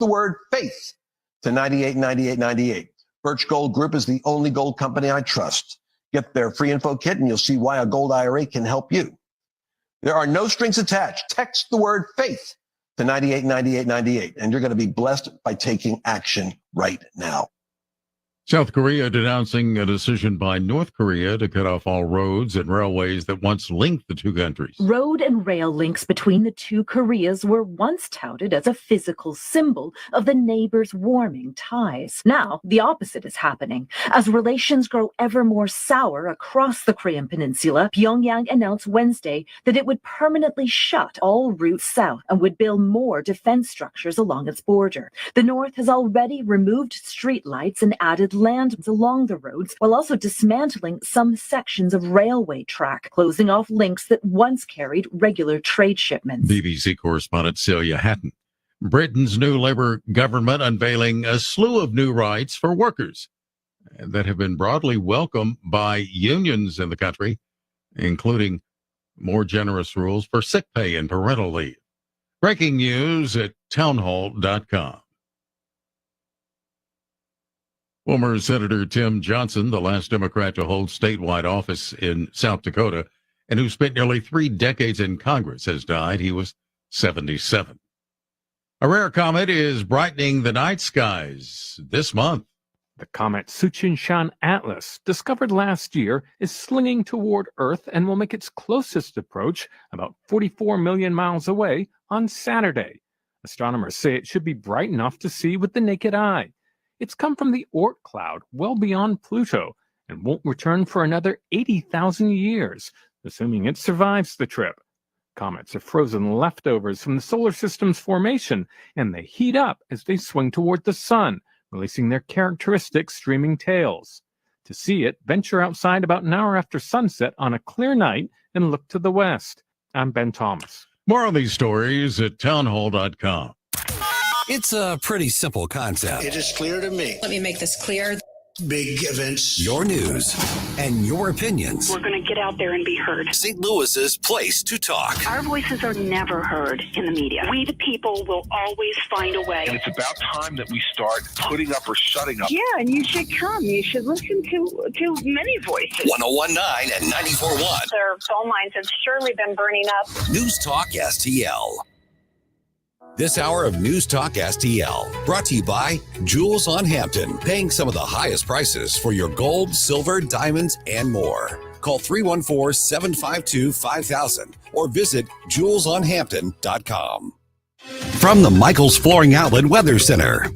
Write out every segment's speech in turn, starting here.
the word faith to 989898. Birch Gold Group is the only gold company I trust. Get their free info kit and you'll see why a gold IRA can help you. There are no strings attached. Text the word faith to 989898 and you're going to be blessed by taking action right now. South Korea denouncing a decision by North Korea to cut off all roads and railways that once linked the two countries. Road and rail links between the two Koreas were once touted as a physical symbol of the neighbors' warming ties. Now, the opposite is happening. As relations grow ever more sour across the Korean peninsula, Pyongyang announced Wednesday that it would permanently shut all routes south and would build more defense structures along its border. The North has already removed streetlights and added land along the roads, while also dismantling some sections of railway track, closing off links that once carried regular trade shipments. BBC correspondent Celia Hatton. Britain's new Labour government unveiling a slew of new rights for workers that have been broadly welcomed by unions in the country, including more generous rules for sick pay and parental leave. Breaking news at townhall.com. Former Senator Tim Johnson, the last Democrat to hold statewide office in South Dakota and who spent nearly 3 decades in Congress, has died. He was 77. A rare comet is brightening the night skies this month. The comet Tsuchinshan Atlas, discovered last year, is slinging toward Earth and will make its closest approach about 44 million miles away on Saturday. Astronomers say it should be bright enough to see with the naked eye. It's come from the Oort cloud, well beyond Pluto, and won't return for another 80,000 years, assuming it survives the trip. Comets are frozen leftovers from the solar system's formation, and they heat up as they swing toward the sun, releasing their characteristic streaming tails. To see it, venture outside about an hour after sunset on a clear night and look to the west. I'm Ben Thomas. More on these stories at townhall.com. It's a pretty simple concept. It is clear to me. Let me make this clear. Big events. Your news and your opinions. We're going to get out there and be heard. St. Louis's place to talk. Our voices are never heard in the media. We, the people, will always find a way. And it's about time that we start putting up or shutting up. Yeah, and you should come. You should listen to many voices. 101.9 and 94.1. Their phone lines have surely been burning up. News Talk STL. This hour of News Talk STL, brought to you by Jewels on Hampton, paying some of the highest prices for your gold, silver, diamonds, and more. Call 314-752-5000 or visit jewelsonhampton.com. From the Michaels Flooring Outlet Weather Center.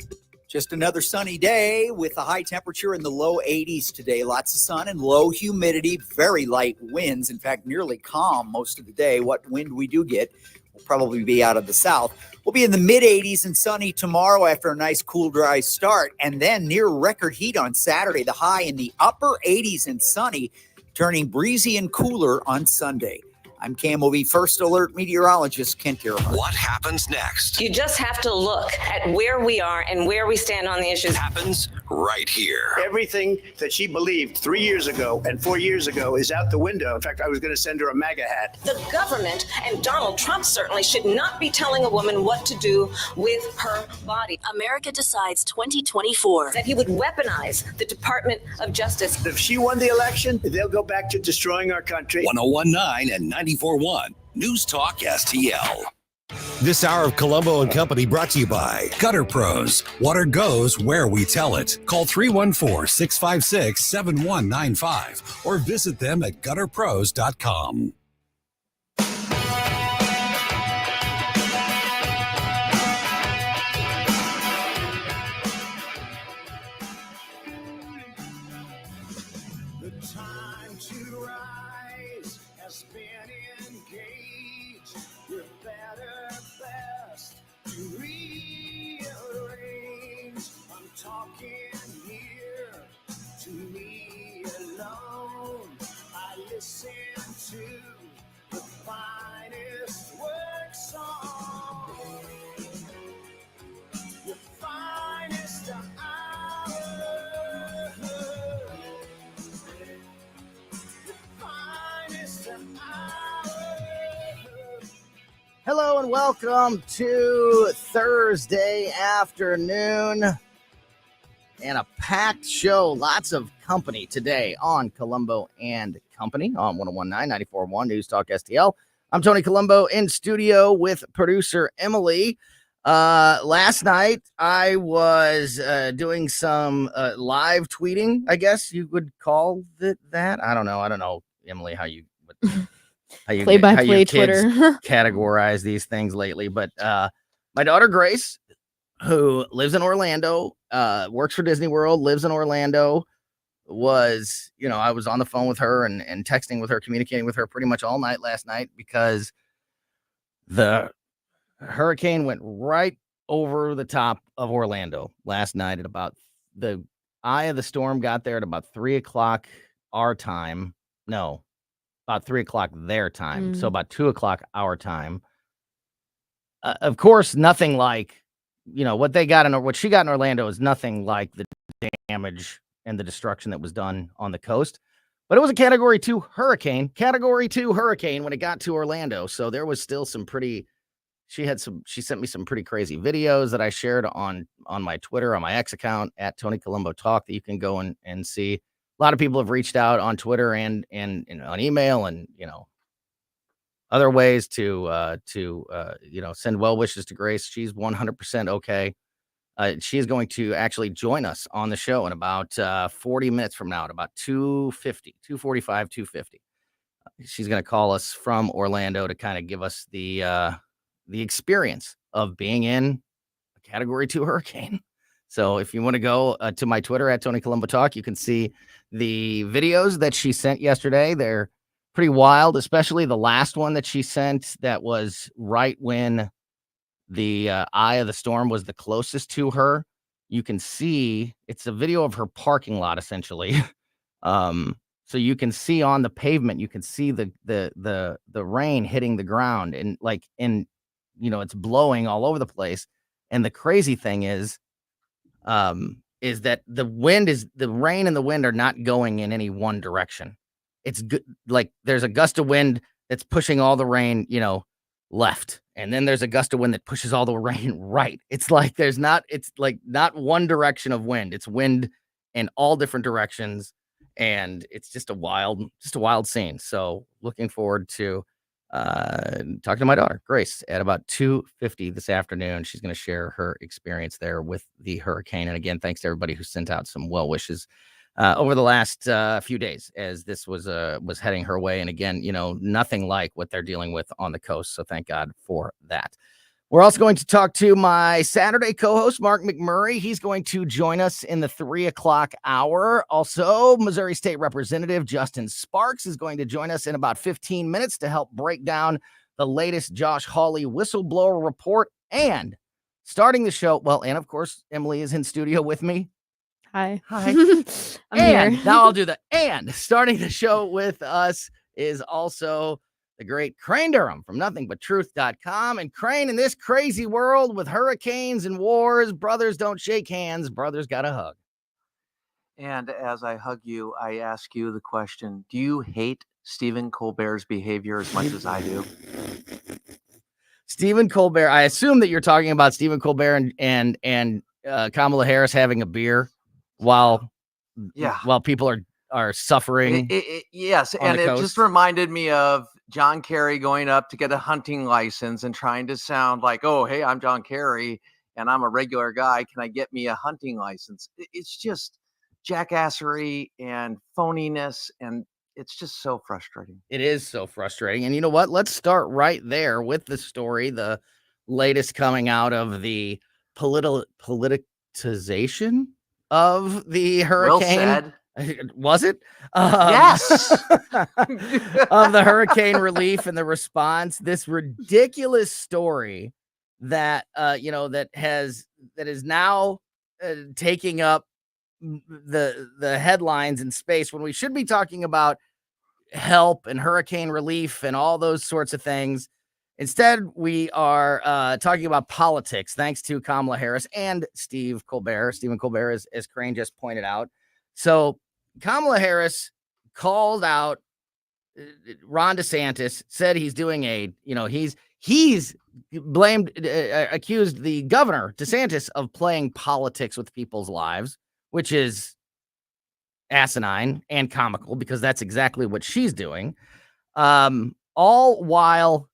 Just another sunny day with a high temperature in the low 80s today. Lots of sun and low humidity, very light winds. In fact, nearly calm most of the day. What wind we do get will probably be out of the south. We'll be in the mid-80s and sunny tomorrow after a nice, cool, dry start. And then near record heat on Saturday, the high in the upper 80s and sunny, turning breezy and cooler on Sunday. I'm KMOV First Alert meteorologist Kent Gerhardt. What happens next? You just have to look at where we are and where we stand on the issues. Happens right here. Everything that she believed 3 years ago and 4 years ago is out the window. In fact, I was going to send her a MAGA hat. The government and Donald Trump certainly should not be telling a woman what to do with her body. America Decides 2024. That he would weaponize the Department of Justice. If she won the election, they'll go back to destroying our country. 101.9 and 94.1 News Talk STL. This hour of Colombo Company brought to you by Gutter Pros. Water goes where we tell it. Call 314-656-7195 or visit them at gutterpros.com. To me alone, I listen to welcome to Thursday afternoon and a packed show. Lots of company today on Colombo and Company on 101.9, 94.1 News Talk STL. I'm Tony Colombo in studio with producer Emily. Last night I was doing some live tweeting, I guess you would call it that. I don't know, Emily, how you play-by-play Twitter categorize these things lately, but my daughter Grace, who lives in Orlando, works for Disney World, lives in Orlando, was, I was on the phone with her and texting with her, communicating with her pretty much all night last night because the hurricane went right over the top of Orlando last night at about the eye of the storm got there at about 3:00 our time. No, about 3:00 their time. So about 2:00 our time. Of course, nothing like, what they got what she got in Orlando is nothing like the damage and the destruction that was done on the coast. But it was a Category 2 hurricane when it got to Orlando. So there was still some pretty, she sent me some pretty crazy videos that I shared on my Twitter, on my X account at Tony Colombo Talk, that you can go and see. A lot of people have reached out on Twitter and on email and, other ways to send well wishes to Grace. She's 100% okay. She is going to actually join us on the show in about 40 minutes from now at about 2:45, 2:50. She's going to call us from Orlando to kind of give us the experience of being in a Category 2 hurricane. So if you want to go to my Twitter at Tony Colombo Talk, you can see the videos that she sent yesterday. They're pretty wild, especially the last one that she sent that was right when the eye of the storm was the closest to her. You can see it's a video of her parking lot, essentially. So you can see on the pavement, you can see the rain hitting the ground and it's blowing all over the place. And the crazy thing is that the rain and the wind are not going in any one direction. It's good. Like there's a gust of wind that's pushing all the rain, left. And then there's a gust of wind that pushes all the rain right. It's like not one direction of wind. It's wind in all different directions. And it's just a wild scene. So looking forward to talking to my daughter, Grace, at about 2:50 this afternoon. She's going to share her experience there with the hurricane. And again, thanks to everybody who sent out some well wishes over the last few days as this was heading her way. And again, nothing like what they're dealing with on the coast. So thank God for that. We're also going to talk to my Saturday co-host, Mark McMurray. He's going to join us in the 3:00 hour. Also, Missouri State Representative Justin Sparks is going to join us in about 15 minutes to help break down the latest Josh Hawley whistleblower report. And starting the show, and of course, Emily is in studio with me. Hi. I'm here. Now I'll do the and. Starting the show with us is also the great Crane Durham from nothingbuttruth.com. And Crane, in this crazy world with hurricanes and wars, brothers don't shake hands, brothers got a hug. And as I hug you, I ask you the question, do you hate Stephen Colbert's behavior as much as I do? Stephen Colbert, I assume that you're talking about Stephen Colbert and Kamala Harris having a beer while people are suffering. Yes, and it just reminded me of John Kerry going up to get a hunting license and trying to sound like, oh, hey, I'm John Kerry and I'm a regular guy. Can I get me a hunting license? It's just jackassery and phoniness, and it's just so frustrating. It is so frustrating. And you know what? Let's start right there with the story, the latest coming out of the politicization of the hurricane. Well said. Was it? Yes. Of the hurricane relief and the response. This ridiculous story that that is now taking up the headlines in space when we should be talking about help and hurricane relief and all those sorts of things. Instead, we are talking about politics, thanks to Kamala Harris and Stephen Colbert, as Crane just pointed out. So Kamala Harris called out Ron DeSantis, said he's doing he's accused the governor, DeSantis, of playing politics with people's lives, which is asinine and comical because that's exactly what she's doing. All while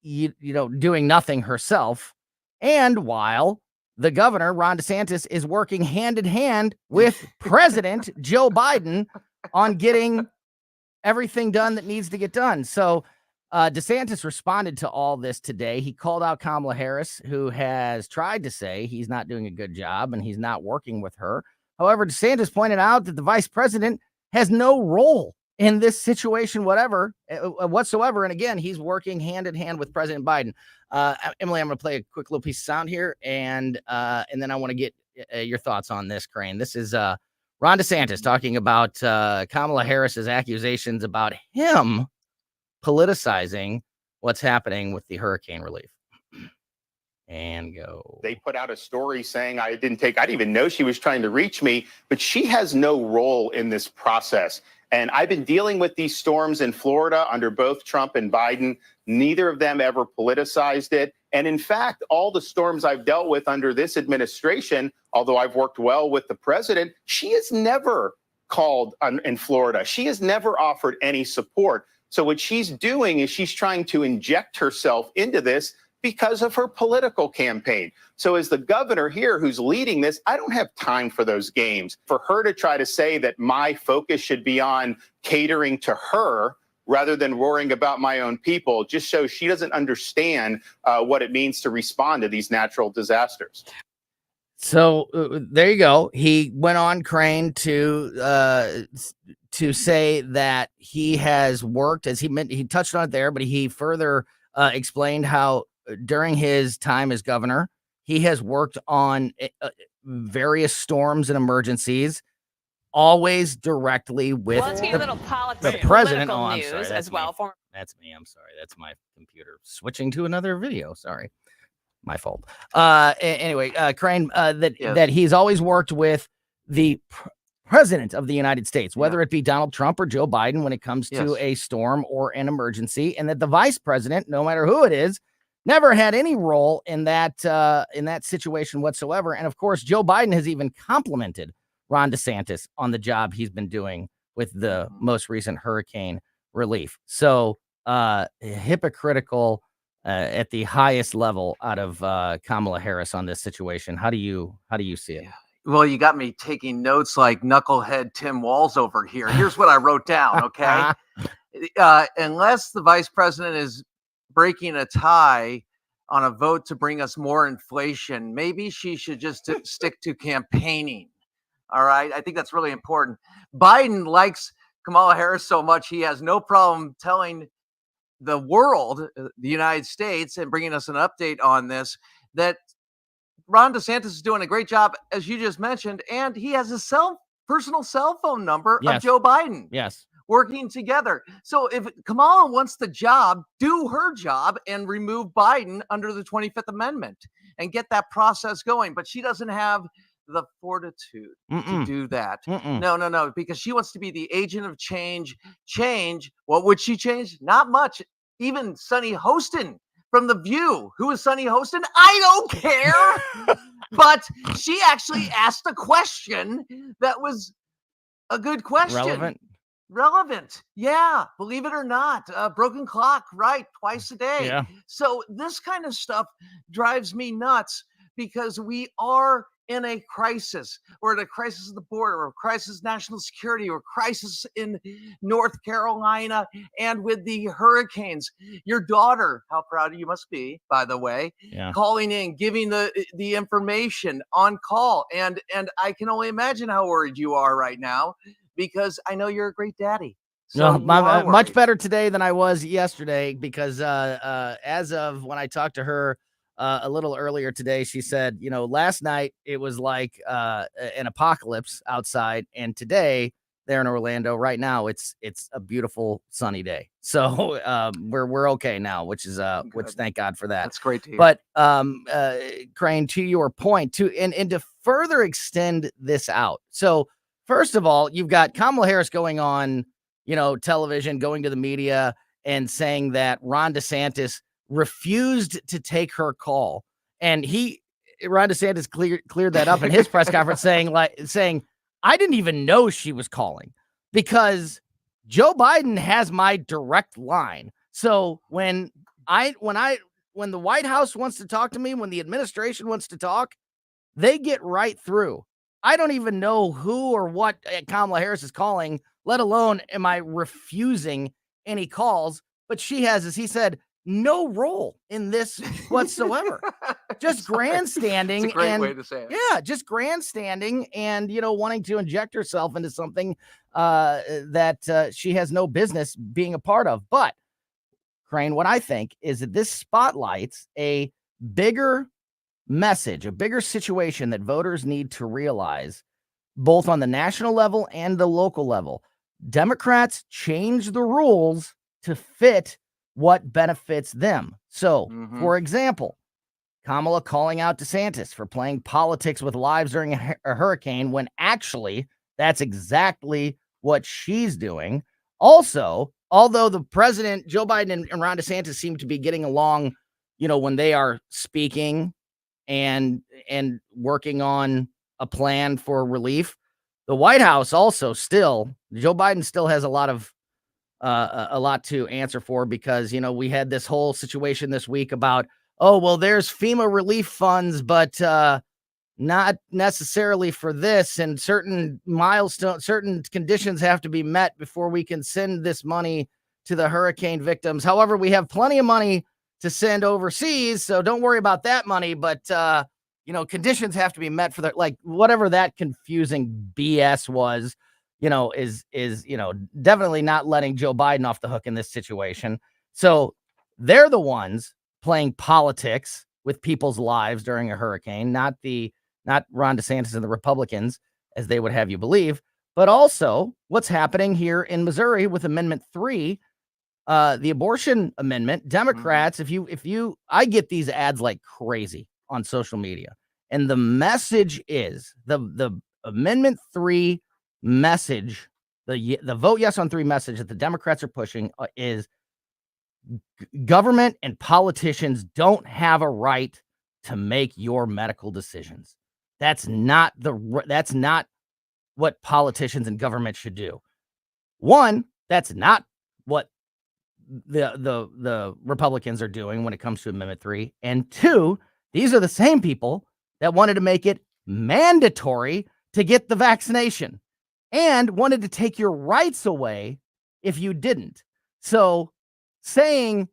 doing nothing herself, and while the governor, Ron DeSantis, is working hand in hand with President Joe Biden on getting everything done that needs to get done. So DeSantis responded to all this today. He called out Kamala Harris, who has tried to say he's not doing a good job and he's not working with her. However, DeSantis pointed out that the vice president has no role in this situation, whatsoever. And again, he's working hand in hand with President Biden. Emily, I'm going to play a quick little piece of sound here, and then I want to get your thoughts on this, Crane. This is Ron DeSantis talking about Kamala Harris's accusations about him politicizing what's happening with the hurricane relief. And go. They put out a story saying I didn't even know she was trying to reach me, but she has no role in this process. And I've been dealing with these storms in Florida under both Trump and Biden. Neither of them ever politicized it. And in fact, all the storms I've dealt with under this administration, although I've worked well with the president, she has never called in Florida. She has never offered any support. So what she's doing is she's trying to inject herself into this because of her political campaign. So as the governor here who's leading this, I don't have time for those games. For her to try to say that my focus should be on catering to her rather than worrying about my own people just shows she doesn't understand what it means to respond to these natural disasters. So there you go. He went on, Crane, to say that he has worked, as he touched on it there, but he further explained how during his time as governor, he has worked on various storms and emergencies, always directly with the president. Oh, I'm sorry. That's me. That's me. I'm sorry. That's my computer switching to another video. Sorry. My fault. Anyway, Crane, that he's always worked with the president of the United States, whether it be Donald Trump or Joe Biden, when it comes to a storm or an emergency, and that the vice president, no matter who it is, never had any role in that situation whatsoever. And of course, Joe Biden has even complimented Ron DeSantis on the job he's been doing with the most recent hurricane relief. So hypocritical at the highest level out of Kamala Harris on this situation. How do you see it? Well, you got me taking notes like knucklehead Tim Walz over here. Here's what I wrote down, okay? Unless the vice president is breaking a tie on a vote to bring us more inflation, maybe she should just stick to campaigning. All right. I think that's really important. Biden likes Kamala Harris so much, he has no problem telling the world, the United States, and bringing us an update on this, that Ron DeSantis is doing a great job, as you just mentioned, and he has a personal cell phone number of Joe Biden. Yes. Working together. So if Kamala wants the job, do her job and remove Biden under the 25th Amendment and get that process going. But she doesn't have the fortitude to do that. No, because she wants to be the agent of change. What would she change? Not much. Even Sunny Hostin from The View. Who is Sunny Hostin? I don't care. But she actually asked a question that was a good question. Relevant. Yeah. Believe it or not. Broken clock. Right. Twice a day. Yeah. So this kind of stuff drives me nuts because we are in a crisis. We're at a crisis at the border, or crisis national security, or crisis in North Carolina, and with the hurricanes. Your daughter, how proud you must be, by the way, calling in, giving the information on call. And I can only imagine how worried you are right now, because I know you're a great daddy. So much better today than I was yesterday, because as of when I talked to her a little earlier today, she said, last night it was like an apocalypse outside, and today there in Orlando right now it's a beautiful sunny day. So we're okay now, which thank God for that. That's great to hear. But Crane, to your point, and to further extend this out. So first of all, you've got Kamala Harris going on, television, going to the media and saying that Ron DeSantis refused to take her call. And Ron DeSantis cleared that up in his press conference saying, I didn't even know she was calling because Joe Biden has my direct line. So when the White House wants to talk to me, when the administration wants to talk, they get right through. I don't even know who or what Kamala Harris is calling, let alone am I refusing any calls. But she has, as he said, no role in this whatsoever. Just grandstanding. It's a great way to say it. Yeah, just grandstanding and, wanting to inject herself into something that she has no business being a part of. But, Crane, what I think is that this spotlights a bigger message, a bigger situation that voters need to realize, both on the national level and the local level. Democrats change the rules to fit what benefits them. So, for example, Kamala calling out DeSantis for playing politics with lives during a hurricane when actually that's exactly what she's doing. Also, although the president, Joe Biden and Ron DeSantis seem to be getting along, when they are speaking and working on a plan for relief, the White House also Joe Biden still has a lot to answer for because, we had this whole situation this week about, there's FEMA relief funds, but not necessarily for this, and certain conditions have to be met before we can send this money to the hurricane victims. However, we have plenty of money to send overseas, so don't worry about that money, but conditions have to be met for that, like whatever that confusing BS was, is definitely not letting Joe Biden off the hook in this situation. So they're the ones playing politics with people's lives during a hurricane, not Ron DeSantis and the Republicans, as they would have you believe, but also what's happening here in Missouri with Amendment 3, the abortion amendment. Democrats, I get these ads like crazy on social media, and the message is the Amendment 3 message, the vote yes on 3 message that the Democrats are pushing is government and politicians don't have a right to make your medical decisions. That's not what politicians and government should do. One, that's not what the Republicans are doing when it comes to Amendment 3. And 2, these are the same people that wanted to make it mandatory to get the vaccination and wanted to take your rights away if you didn't. So saying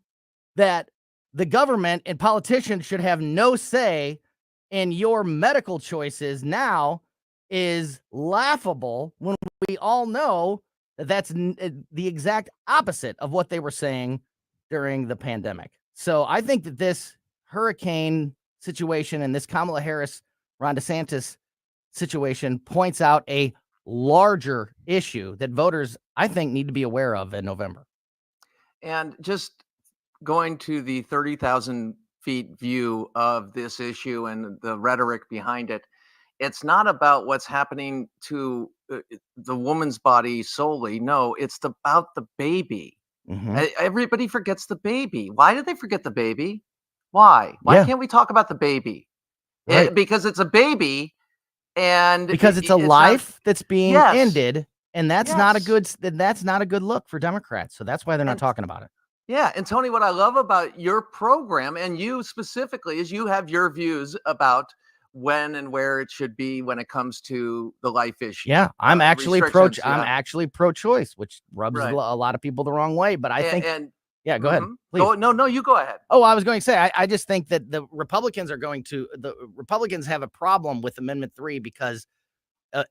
that the government and politicians should have no say in your medical choices now is laughable when we all know that that's the exact opposite of what they were saying during the pandemic. So I think that this hurricane situation and this Kamala Harris, Ron DeSantis situation points out a larger issue that voters, I think, need to be aware of in November. And just going to the 30,000 feet view of this issue and the rhetoric behind it, it's not about what's happening to the woman's body solely. No, it's about the baby. Everybody forgets the baby. Why did they forget the baby? Why can't we talk about the baby? Right. Because it's a baby, and because it's a life that's being ended, and that's not a good look for Democrats. So that's why they're not talking about it. Yeah. And Tony, what I love about your program and you specifically is you have your views about when and where it should be when it comes to the life issue. Yeah, I'm actually pro-choice, which rubs a lot of people the wrong way. But I think, go ahead. Please. No, you go ahead. Oh, I was going to say, I just think that the Republicans have a problem with Amendment 3 because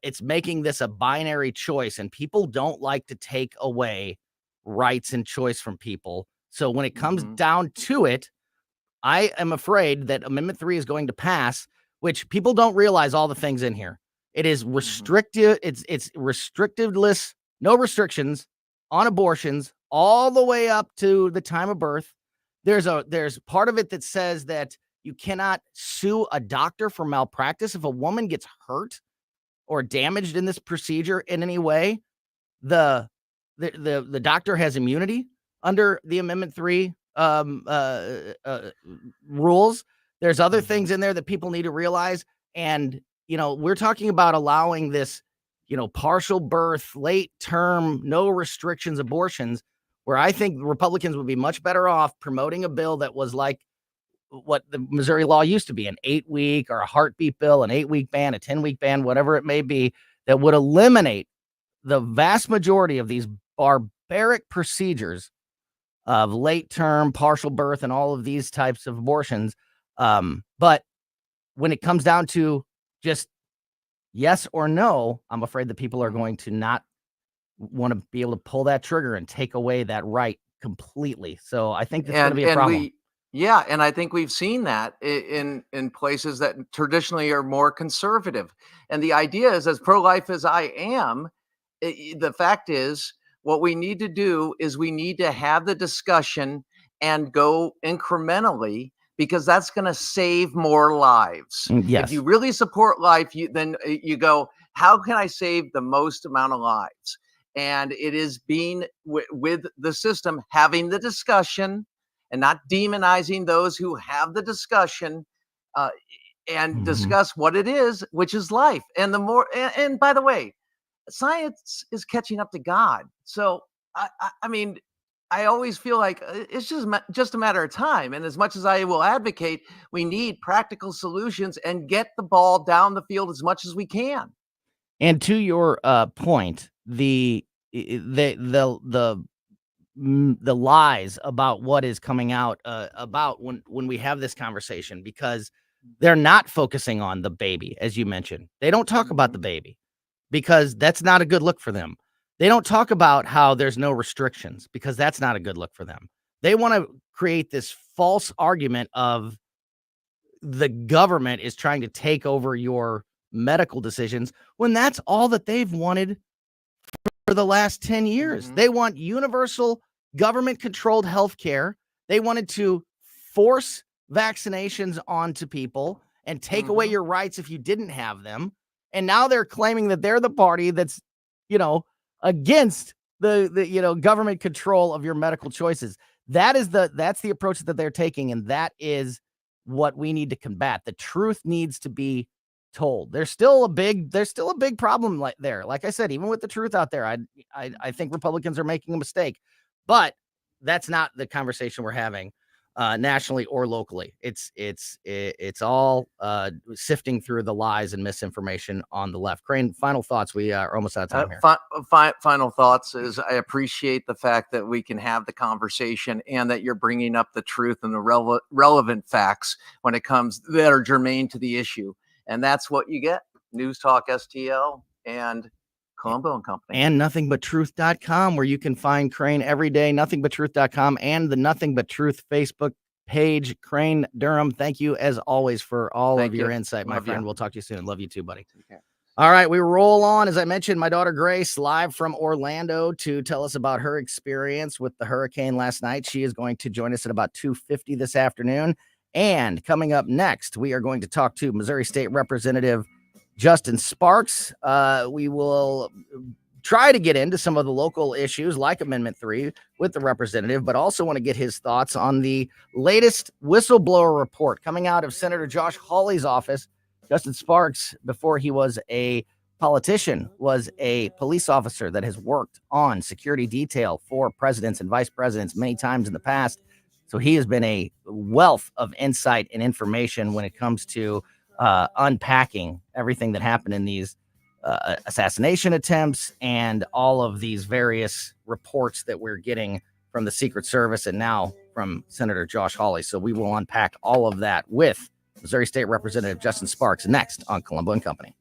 it's making this a binary choice, and people don't like to take away rights and choice from people. So when it comes down to it, I am afraid that Amendment 3 is going to pass, which people don't realize all the things in here. It is restrictive. It's restrictiveless, no restrictions on abortions all the way up to the time of birth. There's part of it that says that you cannot sue a doctor for malpractice. If a woman gets hurt or damaged in this procedure in any way, the doctor has immunity under the Amendment 3 rules. There's other things in there that people need to realize. And, we're talking about allowing this, partial birth, late term, no restrictions abortions, where I think Republicans would be much better off promoting a bill that was like what the Missouri law used to be, an 8-week or a heartbeat bill, an 8-week ban, a 10-week ban, whatever it may be, that would eliminate the vast majority of these barbaric procedures of late term, partial birth, and all of these types of abortions. But when it comes down to just yes or no, I'm afraid that people are going to not want to be able to pull that trigger and take away that right completely. So I think that's going to be a problem. Yeah, and I think we've seen that in places that traditionally are more conservative. And the idea is, as pro-life as I am, the fact is, what we need to do is we need to have the discussion and go incrementally, because that's going to save more lives. Yes. If you really support life, then you go, how can I save the most amount of lives? And it is being with the system, having the discussion, and not demonizing those who have the discussion, and discuss what it is, which is life. And the more, and by the way, science is catching up to God. So, I mean, I always feel like it's just a matter of time. And as much as I will advocate, we need practical solutions and get the ball down the field as much as we can. And to your point, the lies about what is coming out about when we have this conversation, because they're not focusing on the baby, as you mentioned. They don't talk about the baby because that's not a good look for them. They don't talk about how there's no restrictions because that's not a good look for them. They want to create this false argument of the government is trying to take over your medical decisions when that's all that they've wanted for the last 10 years. They want universal government-controlled health care. They wanted to force vaccinations onto people and take away your rights if you didn't have them. And now they're claiming that they're the party that's, against the government control of your medical choices. That's the approach that they're taking, and that is what we need to combat. The truth needs to be told. There's still a big problem there. Like I said, even with the truth out there, I think Republicans are making a mistake, but that's not the conversation we're having nationally or locally. It's all sifting through the lies and misinformation on the left. Crane, final thoughts. We are almost out of time here. Final thoughts is I appreciate the fact that we can have the conversation and that you're bringing up the truth and the relevant facts when it comes that are germane to the issue. And that's what you get. News Talk STL and Colombo Company. And nothingbutTruth.com, where you can find Crane every day. NothingbutTruth.com and the Nothing But Truth Facebook page. Crane Durham, thank you as always for all of your insight, my friend. We'll talk to you soon. Love you too, buddy. Okay. All right, we roll on. As I mentioned, my daughter Grace live from Orlando to tell us about her experience with the hurricane last night. She is going to join us at about 2:50 this afternoon. And coming up next, we are going to talk to Missouri State Representative Justin Sparks. We will try to get into some of the local issues like Amendment 3 with the representative, but also want to get his thoughts on the latest whistleblower report coming out of Senator Josh Hawley's office. Justin Sparks, before he was a politician, was a police officer that has worked on security detail for presidents and vice presidents many times in the past. So he has been a wealth of insight and information when it comes to unpacking everything that happened in these assassination attempts and all of these various reports that we're getting from the Secret Service and now from Senator Josh Hawley. So we will unpack all of that with Missouri State Representative Justin Sparks next on Colombo Company.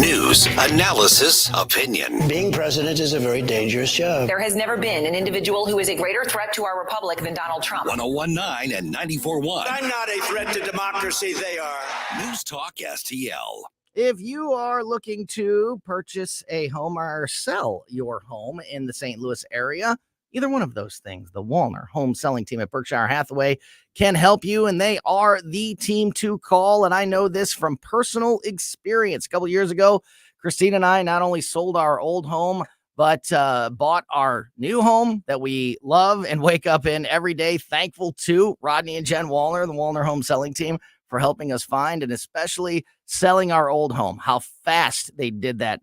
News, analysis, opinion. Being president is a very dangerous job. There has never been an individual who is a greater threat to our republic than Donald Trump. 101.9 and 94.1. I'm not a threat to democracy. They are. News Talk STL. If you are looking to purchase a home or sell your home in the St. Louis area, either one of those things, the Wallner Home Selling Team at Berkshire Hathaway can help you, and they are the team to call. And I know this from personal experience. A couple years ago, Christine and I not only sold our old home, but bought our new home that we love and wake up in every day. Thankful to Rodney and Jen Wallner, the Wallner Home Selling Team, for helping us find and especially selling our old home. How fast they did that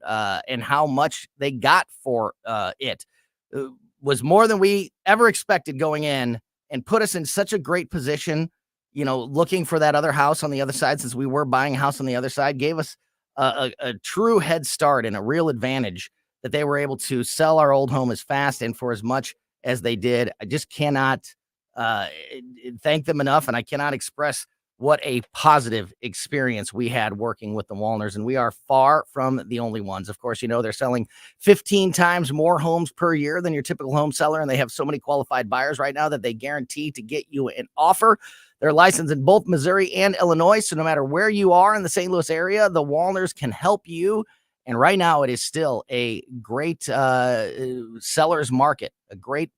and how much they got for it was more than we ever expected going in, and put us in such a great position, looking for that other house on the other side, since we were buying a house on the other side, gave us a true head start and a real advantage that they were able to sell our old home as fast and for as much as they did. I just cannot thank them enough, and I cannot express what a positive experience we had working with the Wallners, and we are far from the only ones. Of course, they're selling 15 times more homes per year than your typical home seller, and they have so many qualified buyers right now that they guarantee to get you an offer. They're licensed in both Missouri and Illinois, so no matter where you are in the St. Louis area, the Wallners can help you. And right now, it is still a great seller's market, a great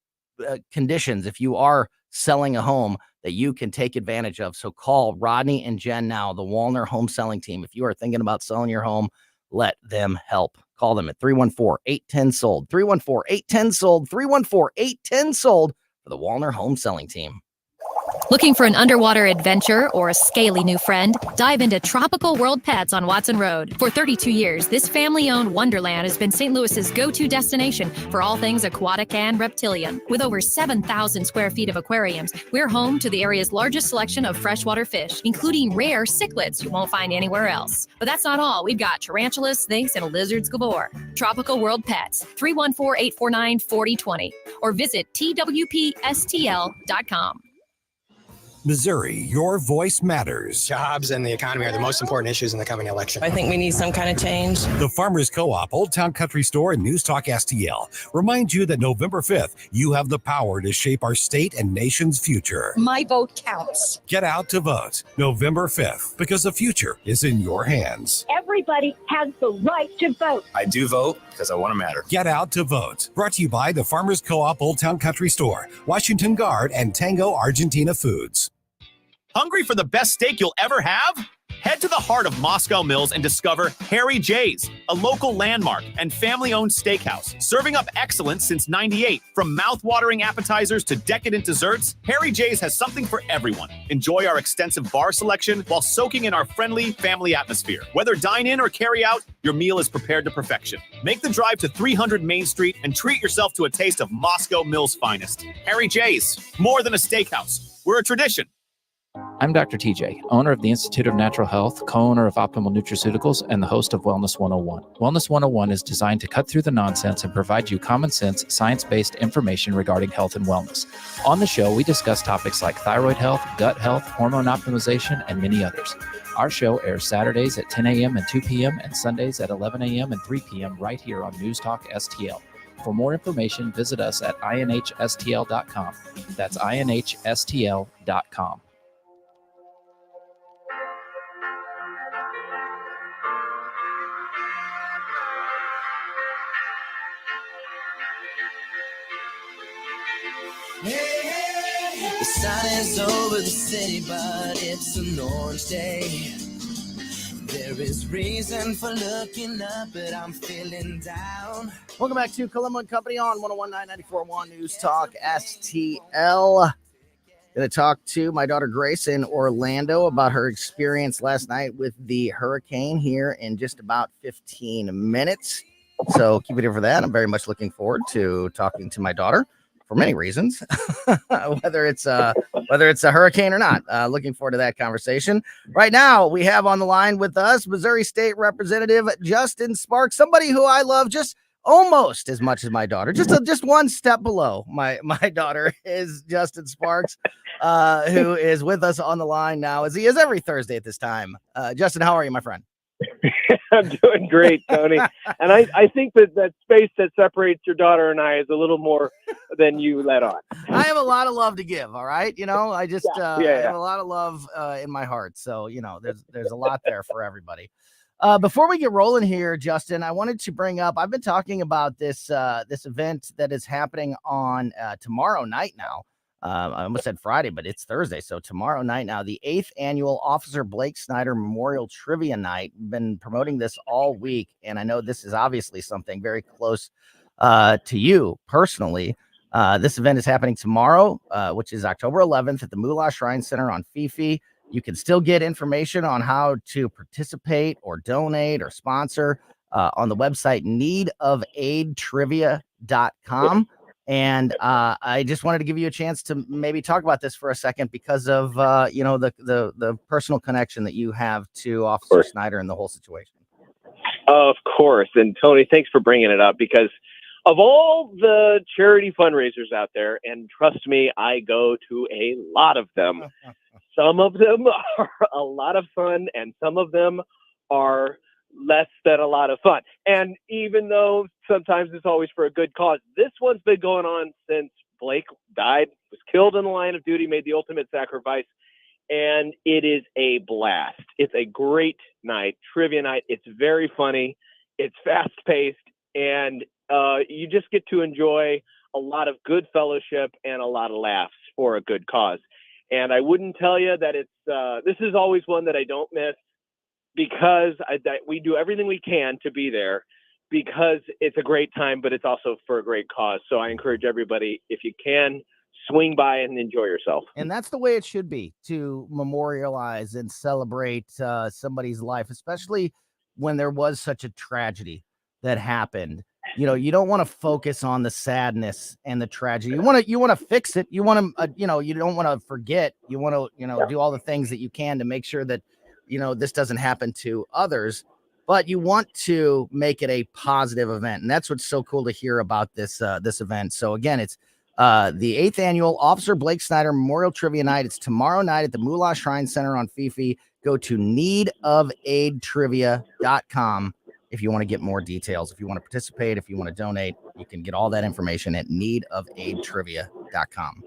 conditions if you are selling a home that you can take advantage of. So call Rodney and Jen now, the Wallner Home Selling Team. If you are thinking about selling your home, let them help. Call them at 314-810-SOLD, 314-810-SOLD, 314-810-SOLD for the Wallner Home Selling Team. Looking for an underwater adventure or a scaly new friend? Dive into Tropical World Pets on Watson Road. For 32 years, this family-owned wonderland has been St. Louis's go-to destination for all things aquatic and reptilian. With over 7,000 square feet of aquariums, we're home to the area's largest selection of freshwater fish, including rare cichlids you won't find anywhere else. But that's not all. We've got tarantulas, snakes, and lizards galore. Tropical World Pets, 314-849-4020, or visit twpstl.com. Missouri, your voice matters. Jobs and the economy are the most important issues in the coming election. I think we need some kind of change. The Farmers Co-op, Old Town Country Store, and News Talk STL remind you that November 5th, you have the power to shape our state and nation's future. My vote counts. Get out to vote November 5th, because the future is in your hands. Everybody has the right to vote. I do vote because I want to matter. Get out to vote. Brought to you by the Farmers Co-op, Old Town Country Store, Washington Guard, and Tango Argentina Foods. Hungry for the best steak you'll ever have? Head to the heart of Moscow Mills and discover Harry J's, a local landmark and family-owned steakhouse, serving up excellence since '98. From mouth-watering appetizers to decadent desserts, Harry J's has something for everyone. Enjoy our extensive bar selection while soaking in our friendly family atmosphere. Whether dine-in or carry-out, your meal is prepared to perfection. Make the drive to 300 Main Street and treat yourself to a taste of Moscow Mills' finest. Harry J's, more than a steakhouse. We're a tradition. I'm Dr. TJ, owner of the Institute of Natural Health, co-owner of Optimal Nutraceuticals, and the host of Wellness 101. Wellness 101 is designed to cut through the nonsense and provide you common sense, science-based information regarding health and wellness. On the show, we discuss topics like thyroid health, gut health, hormone optimization, and many others. Our show airs Saturdays at 10 a.m. and 2 p.m. and Sundays at 11 a.m. and 3 p.m. right here on News Talk STL. For more information, visit us at inhstl.com. That's inhstl.com. The sun is over the city, but it's an orange day. There is reason for looking up, but I'm feeling down. Welcome back to Colombo Company on 101.994.1 News Talk STL. Going to talk to my daughter Grace in Orlando about her experience last night with the hurricane here in just about 15 minutes. So keep it here for that. I'm very much looking forward to talking to my daughter for many reasons, whether it's a hurricane or not. Looking forward to that conversation. Right now, we have on the line with us Missouri State Representative Justin Sparks, somebody who I love just almost as much as my daughter, just one step below my daughter is Justin Sparks, who is with us on the line now, as he is every Thursday at this time. Justin, how are you, my friend? I'm doing great, Tony. And I think that space that separates your daughter and I is a little more than you let on. I have a lot of love to give. All right. I just I have a lot of love in my heart. So, there's a lot there for everybody. Before we get rolling here, Justin, I wanted to bring up, I've been talking about this event that is happening on tomorrow night now. I almost said Friday, but it's Thursday. So tomorrow night now, the 8th annual Officer Blake Snyder Memorial Trivia Night. We've been promoting this all week, and I know this is obviously something very close to you personally. This event is happening tomorrow, which is October 11th at the Moolah Shrine Center on Fifi. You can still get information on how to participate or donate or sponsor on the website needofaidtrivia.com. And I just wanted to give you a chance to maybe talk about this for a second because of the personal connection that you have to Officer Snyder and the whole situation. Of course. And Tony, thanks for bringing it up, because of all the charity fundraisers out there, and trust me, I go to a lot of them. Some of them are a lot of fun, and some of them are less than a lot of fun. And even though sometimes it's always for a good cause, this one's been going on since Blake died, was killed in the line of duty, made the ultimate sacrifice. And it is a blast. It's a great night, trivia night. It's very funny. It's fast paced, and you just get to enjoy a lot of good fellowship and a lot of laughs for a good cause. And I wouldn't tell you that this is always one that I don't miss, because we do everything we can to be there, because it's a great time, but it's also for a great cause. So I encourage everybody, if you can, swing by and enjoy yourself. And that's the way it should be, to memorialize and celebrate somebody's life, especially when there was such a tragedy that happened. You know, you don't want to focus on the sadness and the tragedy. You want to fix it. You want to, you don't want to forget. You want to, do all the things that you can to make sure that, this doesn't happen to others, but you want to make it a positive event. And that's what's so cool to hear about this event. So again, it's the 8th annual Officer Blake Snyder Memorial Trivia Night. It's tomorrow night at the Moolah Shrine Center on Fifi. Go to needofaidtrivia.com if you want to get more details. If you want to participate, if you want to donate, you can get all that information at needofaidtrivia.com.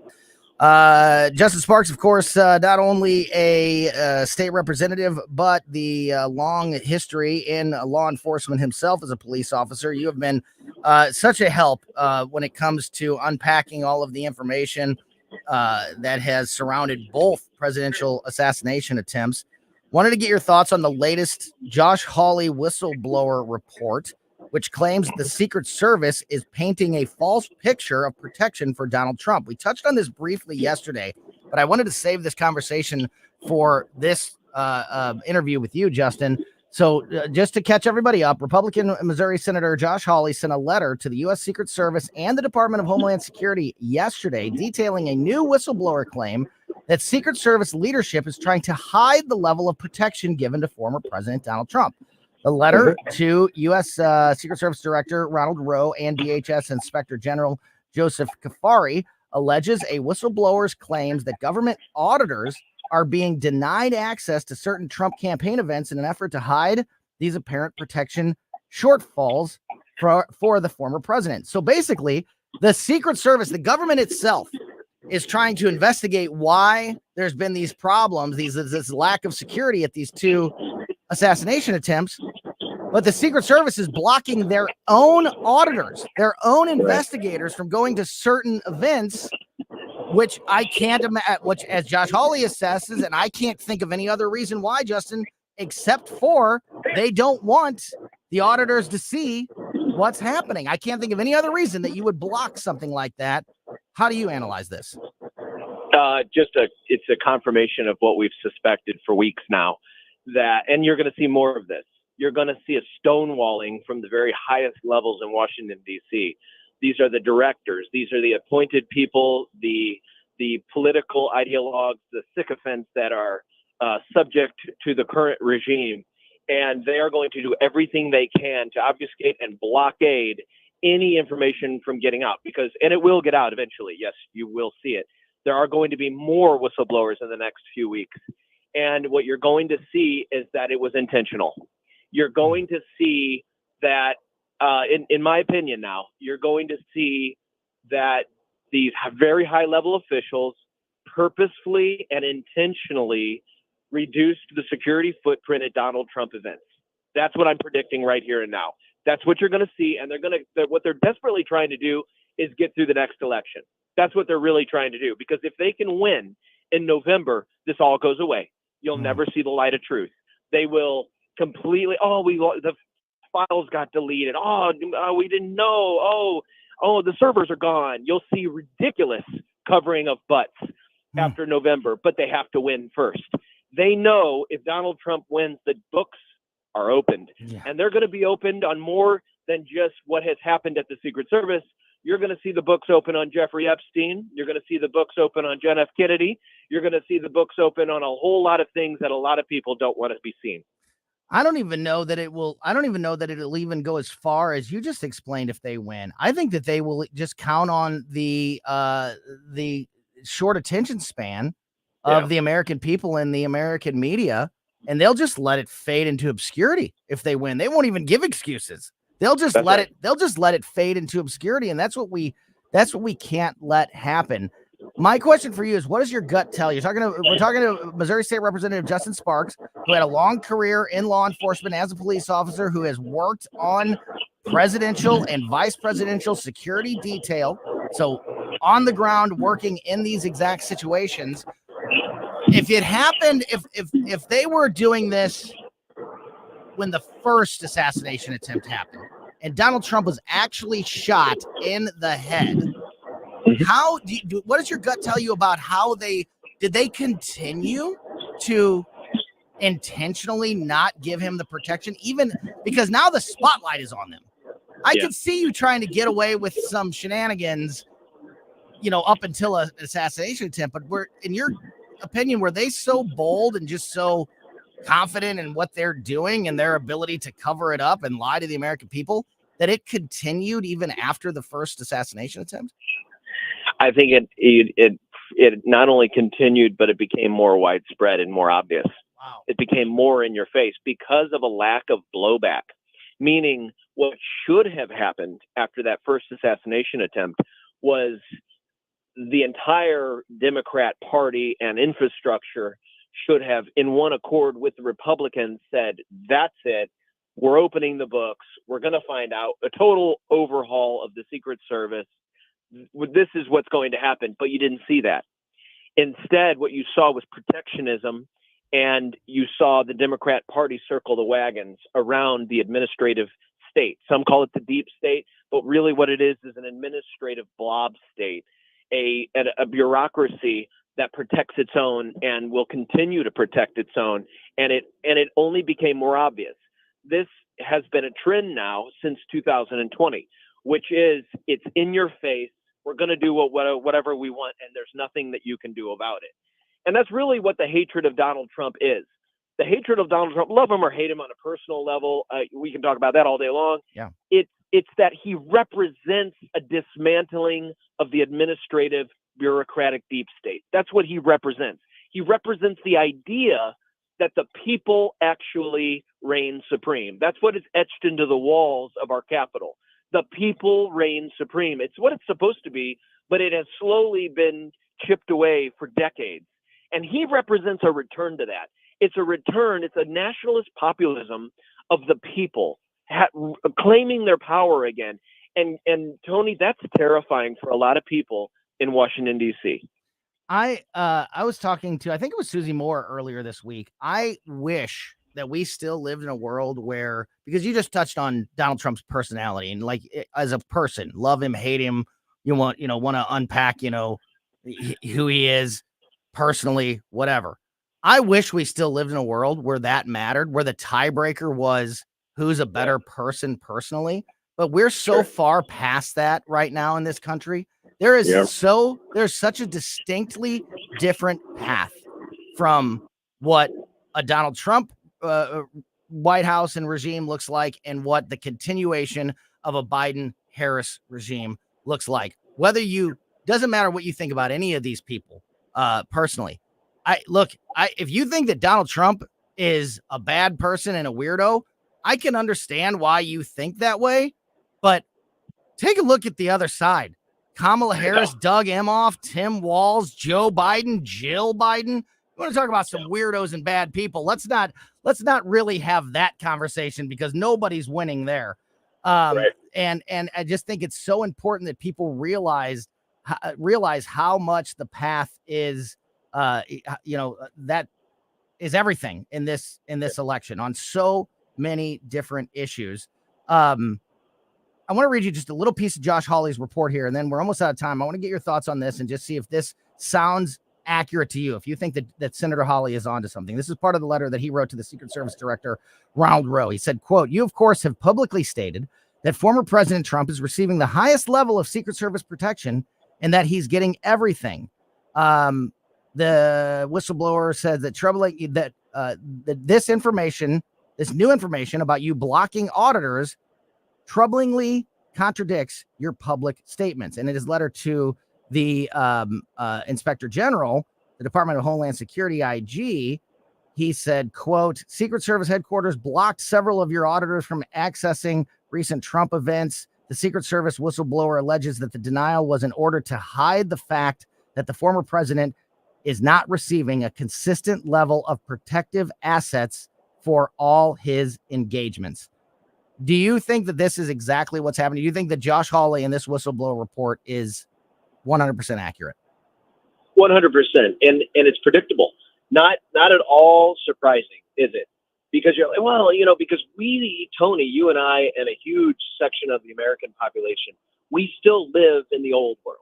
Justin Sparks, of course, not only a state representative, but the long history in law enforcement himself as a police officer. You have been such a help when it comes to unpacking all of the information that has surrounded both presidential assassination attempts. Wanted to get your thoughts on the latest Josh Hawley whistleblower report, which claims the Secret Service is painting a false picture of protection for Donald Trump. We touched on this briefly yesterday, but I wanted to save this conversation for this interview with you, Justin. So just to catch everybody up, Republican Missouri Senator Josh Hawley sent a letter to the U.S. Secret Service and the Department of Homeland Security yesterday detailing a new whistleblower claim that Secret Service leadership is trying to hide the level of protection given to former President Donald Trump. The letter to U.S. Secret Service Director Ronald Rowe and DHS Inspector General Joseph Kafari alleges a whistleblower's claims that government auditors are being denied access to certain Trump campaign events in an effort to hide these apparent protection shortfalls for the former president. So basically, the Secret Service, the government itself, is trying to investigate why there's been these problems, this lack of security at these two assassination attempts, but the Secret Service is blocking their own auditors, their own investigators from going to certain events, which I can't imagine, which as Josh Hawley assesses, and I can't think of any other reason why, Justin, except for they don't want the auditors to see what's happening. I can't think of any other reason that you would block something like that. How do you analyze this? It's a confirmation of what we've suspected for weeks now, and you're going to see more of this. You're going to see a stonewalling from the very highest levels in Washington, D.C. These are the directors. These are the appointed people, the political ideologues, the sycophants that are subject to the current regime. And they are going to do everything they can to obfuscate and blockade any information from getting out, and it will get out eventually. Yes, you will see it. There are going to be more whistleblowers in the next few weeks. And what you're going to see is that it was intentional. You're going to see that, in my opinion now, you're going to see that these very high level officials purposefully and intentionally reduced the security footprint at Donald Trump events. That's what I'm predicting right here and now. That's what you're going to see. And what they're desperately trying to do is get through the next election. That's what they're really trying to do. Because if they can win in November, this all goes away. You'll never see the light of truth. They will completely, the files got deleted. Oh, we didn't know. Oh, the servers are gone. You'll see ridiculous covering of butts after November, but they have to win first. They know if Donald Trump wins, the books are opened, and they're going to be opened on more than just what has happened at the Secret Service. You're going to see the books open on Jeffrey Epstein. You're going to see the books open on John F. Kennedy. You're going to see the books open on a whole lot of things that a lot of people don't want to be seen. I don't even know that it'll even go as far as you just explained if they win. I think that they will just count on the short attention span of the American people and the American media, and they'll just let it fade into obscurity if they win. They won't even give excuses. They'll just let it fade into obscurity, and that's what we can't let happen. My question for you is, what does your gut tell you? We're talking to Missouri State Representative Justin Sparks, who had a long career in law enforcement as a police officer, who has worked on presidential and vice presidential security detail. So on the ground, working in these exact situations. If it happened, if they were doing this when the first assassination attempt happened and Donald Trump was actually shot in the head, what does your gut tell you about how did they continue to intentionally not give him the protection, even because now the spotlight is on them? I could see you trying to get away with some shenanigans, up until an assassination attempt, but in your opinion, were they so bold and just so confident in what they're doing and their ability to cover it up and lie to the American people that it continued even after the first assassination attempt? I think it not only continued, but it became more widespread and more obvious. Wow. It became more in your face because of a lack of blowback, meaning what should have happened after that first assassination attempt was the entire Democrat Party and infrastructure should have, in one accord with the Republicans, said, that's it. We're opening the books. We're going to find out a total overhaul of the Secret Service. This is what's going to happen. But you didn't see that. Instead, what you saw was protectionism, and you saw the Democrat Party circle the wagons around the administrative state. Some call it the deep state, but really what it is an administrative blob state, a bureaucracy that protects its own and will continue to protect its own. And it only became more obvious. This has been a trend now since 2020, which is it's in your face. We're going to do whatever we want, and there's nothing that you can do about it. And that's really what the hatred of Donald Trump is. The hatred of Donald Trump, love him or hate him on a personal level, we can talk about that all day long. Yeah. It's that he represents a dismantling of the administrative bureaucratic deep state. That's what he represents. He represents the idea that the people actually reign supreme. That's what is etched into the walls of our Capitol. The people reign supreme. It's what it's supposed to be, but it has slowly been chipped away for decades. And he represents a return to that. It's a return. It's a nationalist populism of the people claiming their power again. And Tony, that's terrifying for a lot of people in Washington, D.C. I was talking to, I think it was Susie Moore earlier this week. I wish that we still lived in a world where, because you just touched on Donald Trump's personality and like as a person, love him, hate him, want to unpack, who he is personally, whatever. I wish we still lived in a world where that mattered, where the tiebreaker was who's a better person personally. But we're so far past that right now in this country. There's such a distinctly different path from what a Donald Trump White House and regime looks like and what the continuation of a Biden-Harris regime looks like. Doesn't matter what you think about any of these people personally. If you think that Donald Trump is a bad person and a weirdo, I can understand why you think that way, but take a look at the other side. Kamala Harris, Doug Emhoff, Tim Walz, Joe Biden, Jill Biden. You want to talk about some weirdos and bad people? Let's not really have that conversation because nobody's winning there. And I just think it's so important that people realize how much the path is. That is everything in this election on so many different issues. I want to read you just a little piece of Josh Hawley's report here, and then we're almost out of time. I want to get your thoughts on this and just see if this sounds accurate to you, if you think that Senator Hawley is onto something. This is part of the letter that he wrote to the Secret Service Director, Ronald Rowe. He said, quote, "You, of course, have publicly stated that former President Trump is receiving the highest level of Secret Service protection and that he's getting everything." The whistleblower said that this new information about you blocking auditors troublingly contradicts your public statements. And in his letter to the Inspector General, the Department of Homeland Security, IG, he said, quote, "Secret Service headquarters blocked several of your auditors from accessing recent Trump events. The Secret Service whistleblower alleges that the denial was in order to hide the fact that the former president is not receiving a consistent level of protective assets for all his engagements." Do you think that this is exactly what's happening? Do you think that Josh Hawley in this whistleblower report is 100% accurate? 100%. And it's predictable. Not at all surprising, is it? Because you're like, well, because we, Tony, you and I, and a huge section of the American population, we still live in the old world.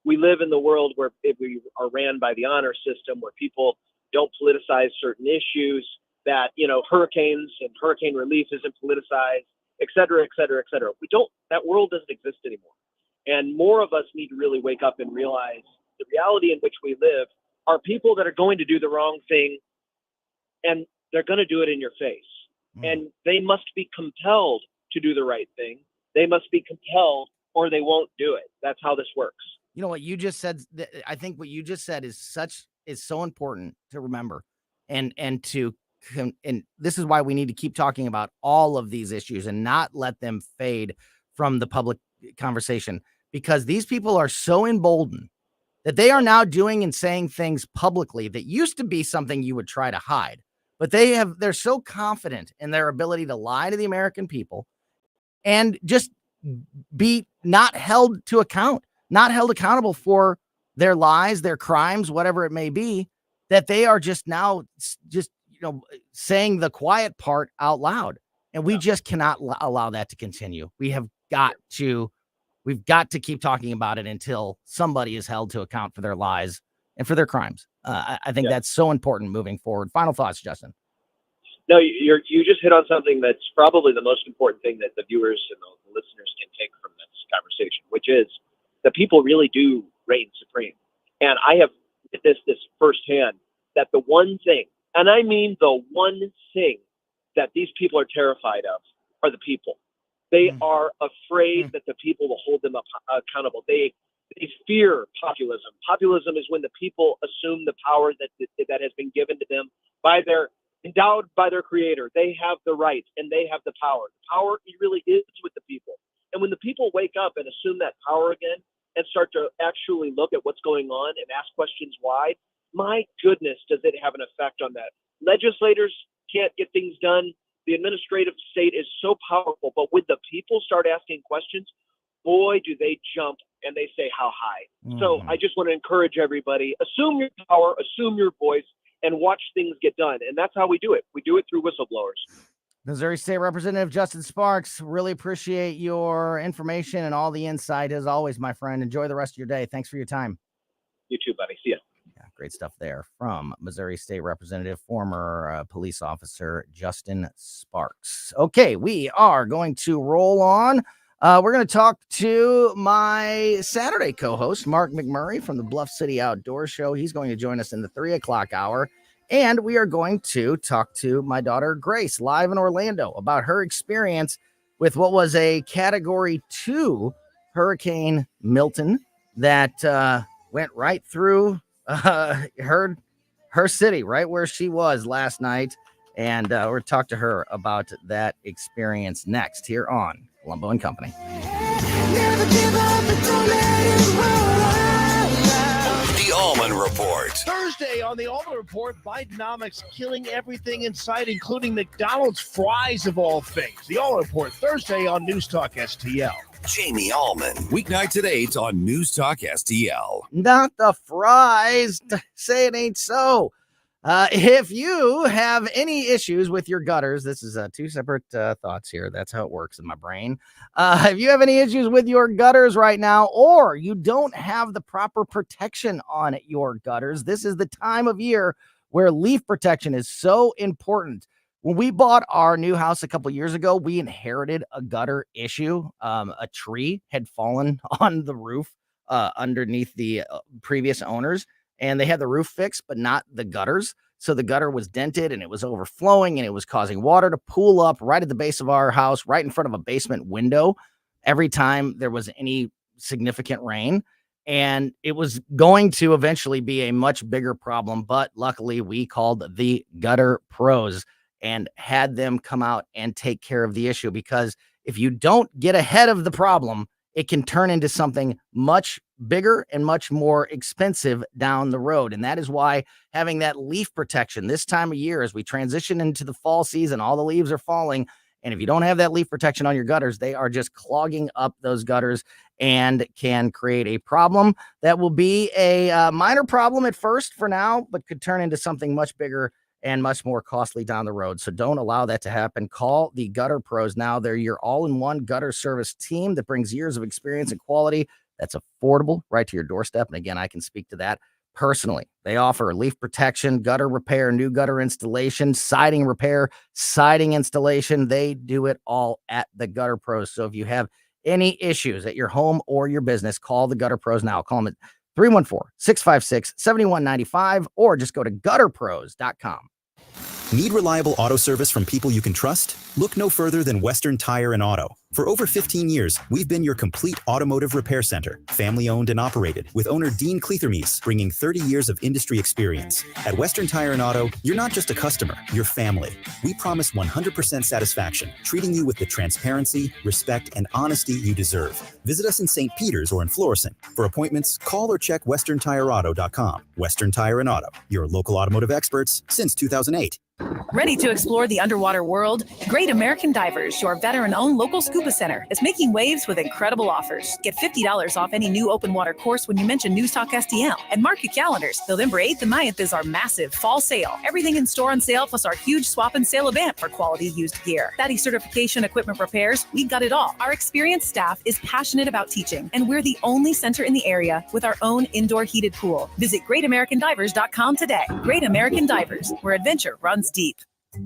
We live in the world where we are ran by the honor system, where people don't politicize certain issues, that, hurricanes and hurricane relief isn't politicized, et cetera, et cetera, et cetera. That world doesn't exist anymore. And more of us need to really wake up and realize the reality in which we live are people that are going to do the wrong thing, and they're going to do it in your face. And they must be compelled to do the right thing. They must be compelled or they won't do it. That's how this works. You know what you just said? I think what you just said is so important to remember, and this is why we need to keep talking about all of these issues and not let them fade from the public conversation, because these people are so emboldened that they are now doing and saying things publicly that used to be something you would try to hide. But they're so confident in their ability to lie to the American people and just be not held to account, not held accountable for their lies, their crimes, whatever it may be, that they are just now saying the quiet part out loud. And we just cannot allow that to continue. We've got to keep talking about it until somebody is held to account for their lies and for their crimes. I think that's so important moving forward. Final thoughts, Justin. No, you just hit on something that's probably the most important thing that the viewers and the listeners can take from this conversation, which is that people really do reign supreme. And I have witnessed this firsthand, that the one thing, and I mean the one thing, that these people are terrified of are the people. They are afraid that the people will hold them accountable. They fear populism. Populism is when the people assume the power that has been given to them endowed by their creator. They have the right and they have the power. The power really is with the people. And when the people wake up and assume that power again and start to actually look at what's going on and ask questions why, my goodness, does it have an effect on that? Legislators can't get things done. The administrative state is so powerful, but when the people start asking questions, boy, do they jump and they say how high. So I just want to encourage everybody, assume your power, assume your voice, and watch things get done. And that's how we do it. We do it through whistleblowers. Missouri State Representative Justin Sparks, really appreciate your information and all the insight as always, my friend. Enjoy the rest of your day. Thanks for your time. You too, buddy. See ya. Yeah, great stuff there from Missouri State Representative, former police officer Justin Sparks. Okay, we are going to roll on. We're going to talk to my Saturday co-host, Mark McMurray from the Bluff City Outdoor Show. He's going to join us in the 3 o'clock hour. And we are going to talk to my daughter, Grace, live in Orlando about her experience with what was a Category 2 Hurricane Milton that went right through her city, right where she was last night. And we're going to talk to her about that experience next here on Colombo and Company. The Allman Report. Thursday on the Allman Report, Bidenomics killing everything in sight, including McDonald's fries of all things. The Allman Report, Thursday on News Talk STL. Jamie Allman. Weeknights at 8 on News Talk STL. Not the fries. Say it ain't so. If you have any issues with your gutters, this is two separate thoughts here. That's how it works in my brain. If you have any issues with your gutters right now, or you don't have the proper protection on your gutters, this is the time of year where leaf protection is so important. When we bought our new house a couple years ago, we inherited a gutter issue. A tree had fallen on the roof underneath the previous owners, and they had the roof fixed, but not the gutters. So the gutter was dented and it was overflowing, and it was causing water to pool up right at the base of our house, right in front of a basement window every time there was any significant rain. And it was going to eventually be a much bigger problem. But luckily, we called the gutter pros and had them come out and take care of the issue, because if you don't get ahead of the problem, it can turn into something much bigger and much more expensive down the road. And that is why having that leaf protection this time of year, as we transition into the fall season, all the leaves are falling. And if you don't have that leaf protection on your gutters, they are just clogging up those gutters and can create a problem that will be a minor problem at first for now, but could turn into something much bigger and much more costly down the road. So don't allow that to happen. Call the Gutter Pros now. They're your all-in-one gutter service team that brings years of experience and quality that's affordable right to your doorstep. And again, I can speak to that personally. They offer leaf protection, gutter repair, new gutter installation, siding repair, siding installation. They do it all at the Gutter Pros. So if you have any issues at your home or your business, call the Gutter Pros now. Call them at 314-656-7195 or just go to gutterpros.com. Need reliable auto service from people you can trust? Look no further than Western Tire and Auto. For over 15 years, we've been your complete automotive repair center, family owned and operated, with owner Dean Kleethermes bringing 30 years of industry experience. At Western Tire and Auto, you're not just a customer, you're family. We promise 100% satisfaction, treating you with the transparency, respect, and honesty you deserve. Visit us in St. Peters or in Florissant. For appointments, call or check westerntireauto.com. Western Tire and Auto, your local automotive experts since 2008. Ready to explore the underwater world? Great American Divers, your veteran-owned local scuba center, is making waves with incredible offers. Get $50 off any new open water course when you mention News Talk STL. And mark your calendars. November 8th and 9th is our massive fall sale. Everything in store on sale, plus our huge swap and sale event for quality used gear. Daddy certification, equipment repairs, we got it all. Our experienced staff is passionate about teaching, and we're the only center in the area with our own indoor heated pool. Visit GreatAmericanDivers.com today. Great American Divers, where adventure runs deep.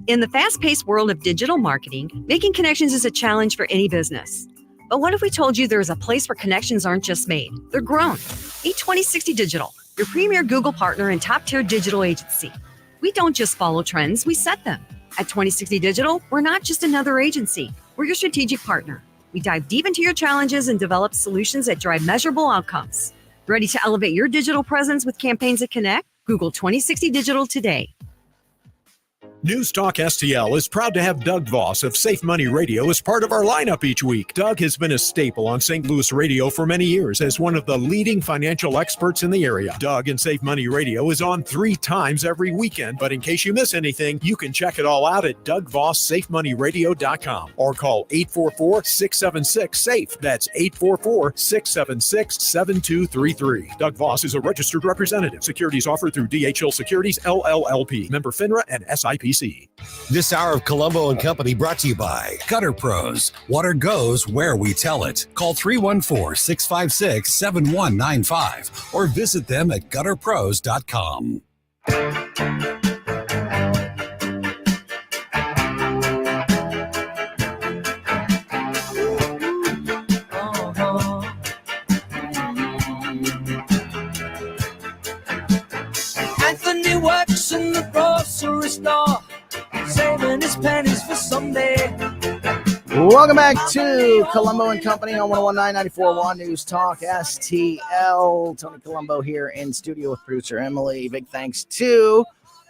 In the fast-paced world of digital marketing, making connections is a challenge for any business. But what if we told you there is a place where connections aren't just made, they're grown? Meet 2060 Digital, your premier Google partner and top-tier digital agency. We don't just follow trends, we set them. At 2060 Digital, we're not just another agency, we're your strategic partner. We dive deep into your challenges and develop solutions that drive measurable outcomes. Ready to elevate your digital presence with campaigns that connect? Google 2060 Digital today. News Talk STL is proud to have Doug Voss of Safe Money Radio as part of our lineup each week. Doug has been a staple on St. Louis radio for many years as one of the leading financial experts in the area. Doug and Safe Money Radio is on 3 times every weekend, but in case you miss anything, you can check it all out at DougVossSafeMoneyRadio.com or call 844-676-SAFE. That's 844-676-7233. Doug Voss is a registered representative. Securities offered through DHL Securities, LLLP. Member FINRA and SIPC. This hour of Colombo and Company brought to you by Gutter Pros. Water goes where we tell it. Call 314-656-7195 or visit them at gutterpros.com. Anthony works in the grocery store, saving his pennies for someday. Welcome back to Colombo and Company on 101.994.1 News Talk STL. Tony Colombo here in studio with producer Emily. Big thanks to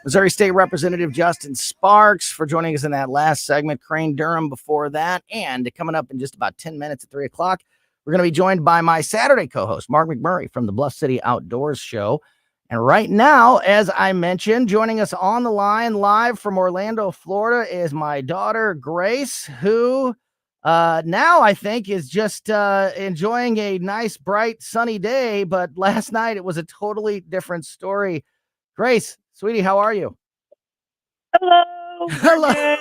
Missouri State Representative Justin Sparks for joining us in that last segment. Crane Durham before that. And coming up in just about 10 minutes at 3 o'clock, we're going to be joined by my Saturday co-host, Mark McMurray from the Bluff City Outdoors Show. And right now, as I mentioned, joining us on the line live from Orlando, Florida, is my daughter, Grace, who now I think is just enjoying a nice, bright, sunny day. But last night, it was a totally different story. Grace, Sweetie, how are you? Hello. Hello.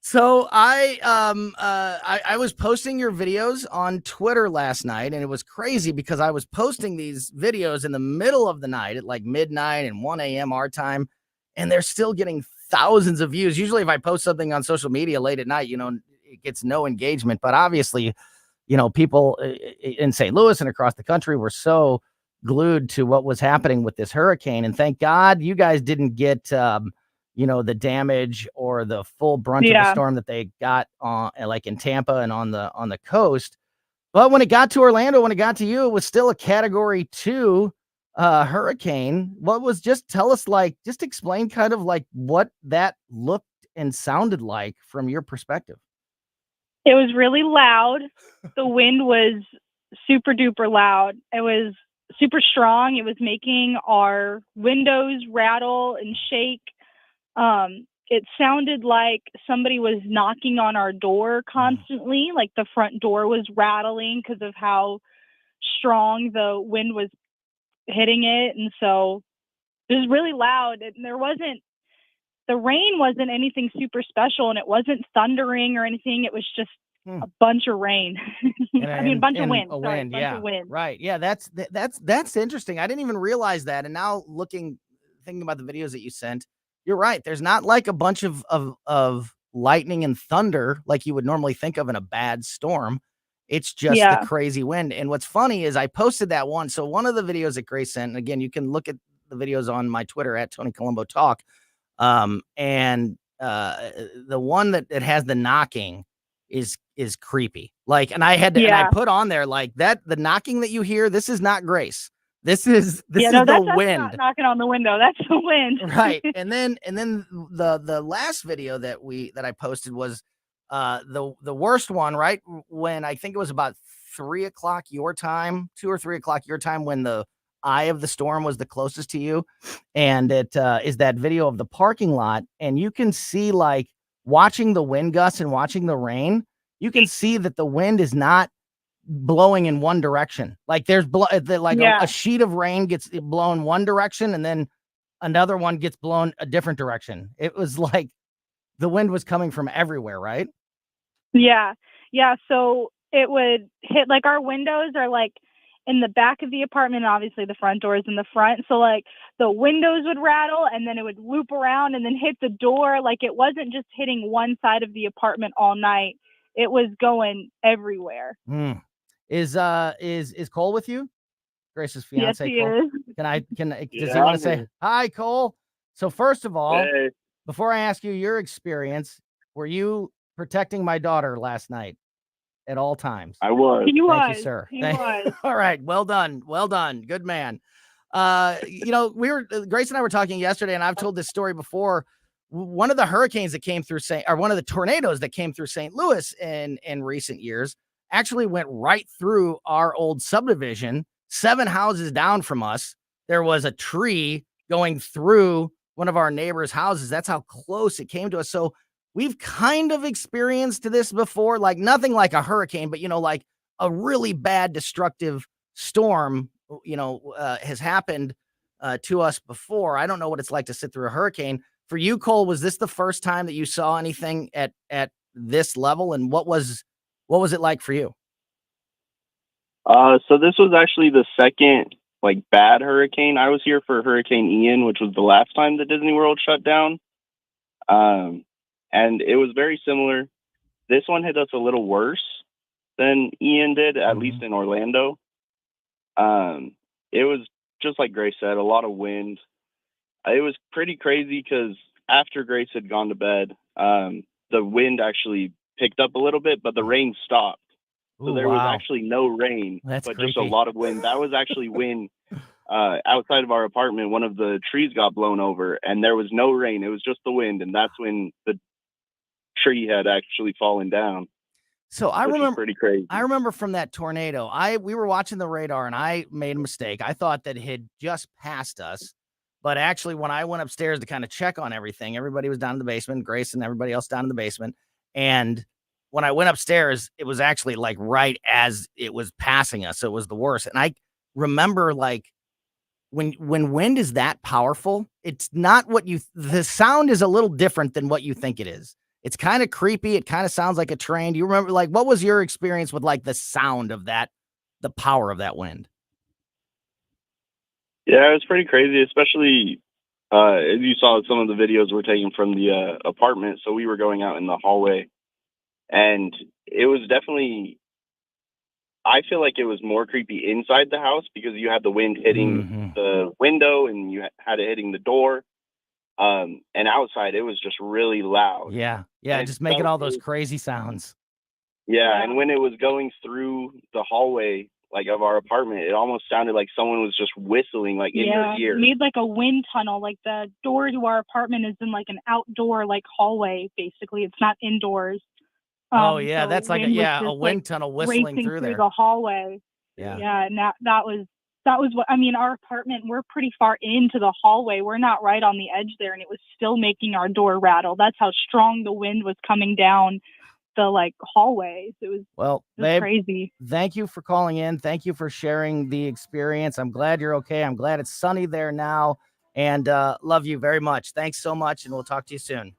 So I was posting your videos on Twitter last night, and it was crazy because I was posting these videos in the middle of the night at like midnight and 1 a.m. our time, and they're still getting thousands of views. Usually if I post something on social media late at night, it gets no engagement, but obviously, people in St. Louis and across the country were so glued to what was happening with this hurricane. And thank God you guys didn't get, the damage or the full brunt of the storm that they got on, like in Tampa and on the coast. But when it got to Orlando, when it got to you, it was still a Category 2 hurricane. Tell us, just explain kind of like what that looked and sounded like from your perspective. It was really loud. The wind was super duper loud. It was super strong. It was making our windows rattle and shake. It sounded like somebody was knocking on our door constantly, like the front door was rattling because of how strong the wind was hitting it. And so it was really loud. And the rain wasn't anything super special, and it wasn't thundering or anything. It was just a bunch of rain. A bunch of wind. Of wind. Right. Yeah, that's interesting. I didn't even realize that. And now thinking about the videos that you sent, you're right. There's not like a bunch of lightning and thunder like you would normally think of in a bad storm. It's just the crazy wind. And what's funny is I posted that one. So one of the videos that Grace sent, and again, you can look at the videos on my Twitter at Tony Colombo Talk. And the one that has the knocking is creepy. Like, and I had to, and I put on there like that, the knocking that you hear, this is not Grace. This is the wind. Not knocking on the window. That's the wind. Right. And then the last video that I posted was the worst one, right? When I think it was about 3 o'clock your time, 2 or 3 o'clock your time, when the eye of the storm was the closest to you. And it is that video of the parking lot. And you can see, like, watching the wind gusts and watching the rain, you can see that the wind is not blowing in one direction. Like there's a sheet of rain gets blown one direction and then another one gets blown a different direction. It was like the wind was coming from everywhere, right? Yeah. So it would hit, like, our windows are like in the back of the apartment. Obviously the front door is in the front. So like the windows would rattle and then it would loop around and then hit the door. Like it wasn't just hitting one side of the apartment all night. It was going everywhere. Is Cole with you? Grace's fiance. Yes, he Cole. is. Does he want to say hi, Cole? So first of all, before I ask you your experience, were you protecting my daughter last night at all times? I was. Thank you, sir. He was. All right. Well done. Good man. Grace and I were talking yesterday, and I've told this story before. One of the hurricanes that came through one of the tornadoes that came through St. Louis in recent years actually went right through our old subdivision, 7 houses down from us. There was a tree going through one of our neighbors' houses. That's how close it came to us. So we've kind of experienced this before, like nothing like a hurricane, but, like a really bad destructive storm, has happened to us before. I don't know what it's like to sit through a hurricane. For you, Cole, was this the first time that you saw anything at this level? And what was it like for you? So this was actually the second bad hurricane. I was here for Hurricane Ian, which was the last time that Disney World shut down. And it was very similar. This one hit us a little worse than Ian did, at least in Orlando. It was just like Grace said, a lot of wind. It was pretty crazy because after Grace had gone to bed, the wind actually picked up a little bit, but the rain stopped. So there was actually no rain, but creepy. Just a lot of wind. That was actually when outside of our apartment, one of the trees got blown over and there was no rain. It was just the wind. And that's when the tree had actually fallen down. So I remember pretty crazy. I remember from that tornado, we were watching the radar and I made a mistake. I thought that it had just passed us. But actually, when I went upstairs to kind of check on everything, everybody was down in the basement, Grace and everybody else down in the basement. And when I went upstairs, it was actually right as it was passing us. So it was the worst. And I remember when wind is that powerful, it's not the sound is a little different than what you think it is. It's kind of creepy. It kind of sounds like a train. Do you remember, like, what was your experience with like the sound of that, the power of that wind? Yeah, it was pretty crazy, especially as you saw some of the videos were taken from the apartment. So we were going out in the hallway, and it was definitely, I feel like it was more creepy inside the house because you had the wind hitting the window and you had it hitting the door. And outside, it was just really loud. Yeah, And just making all those crazy sounds. Yeah, and when it was going through the hallway, like, of our apartment, it almost sounded like someone was just whistling, like, in your ear. It made like a wind tunnel. Like the door to our apartment is in like an outdoor like hallway. Basically, it's not indoors. So wind that's like a wind tunnel whistling racing through there. the hallway. And that was what I mean. Our apartment, we're pretty far into the hallway. We're not right on the edge there, and it was still making our door rattle. That's how strong the wind was coming down the like hallways. It was babe, crazy. Thank you for calling in. Thank you for sharing the experience. I'm glad you're okay. I'm glad it's sunny there now, and love you very much. Thanks so much, and we'll talk to you soon.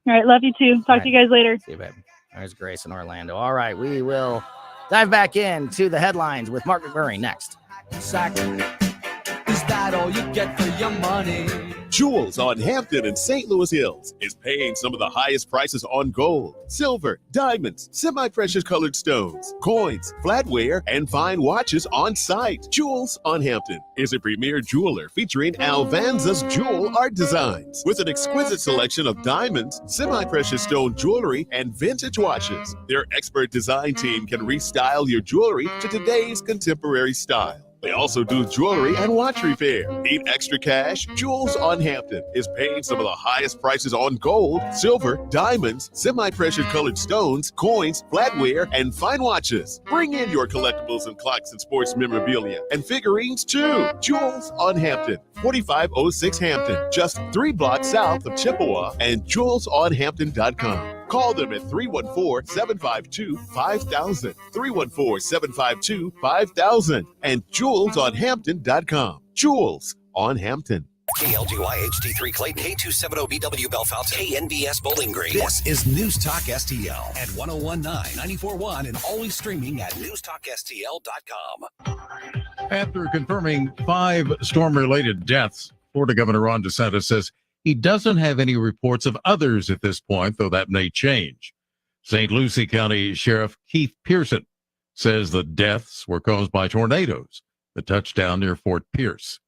All right, love you too. Talk to you guys later. See you, babe. There's Grace in Orlando. All right, we will dive back into the headlines with Mark McMurray next. Is that all you get for your money? Jewels on Hampton and St. Louis Hills is paying some of the highest prices on gold, silver, diamonds, semi-precious colored stones, coins, flatware, and fine watches on site. Jewels on Hampton is a premier jeweler featuring Alvanza's jewel art designs with an exquisite selection of diamonds, semi-precious stone jewelry, and vintage watches. Their expert design team can restyle your jewelry to today's contemporary style. They also do jewelry and watch repair. Need extra cash? Jewels on Hampton is paying some of the highest prices on gold, silver, diamonds, semi-precious colored stones, coins, flatware, and fine watches. Bring in your collectibles and clocks and sports memorabilia and figurines too. Jewels on Hampton, 4506 Hampton, just 3 blocks south of Chippewa, and jewelsonhampton.com. Call them at 314-752-5000, 314-752-5000, and jewelsonhampton.com. Jewels on Hampton. KLGY HD3 Clayton, K270BW Bellefonte, KNBS Bowling Green. This is News Talk STL at 1019, 94.1, and always streaming at newstalkstl.com. After confirming 5 storm-related deaths, Florida Governor Ron DeSantis says he doesn't have any reports of others at this point, though that may change. St. Lucie County Sheriff Keith Pearson says the deaths were caused by tornadoes that touched down near Fort Pierce.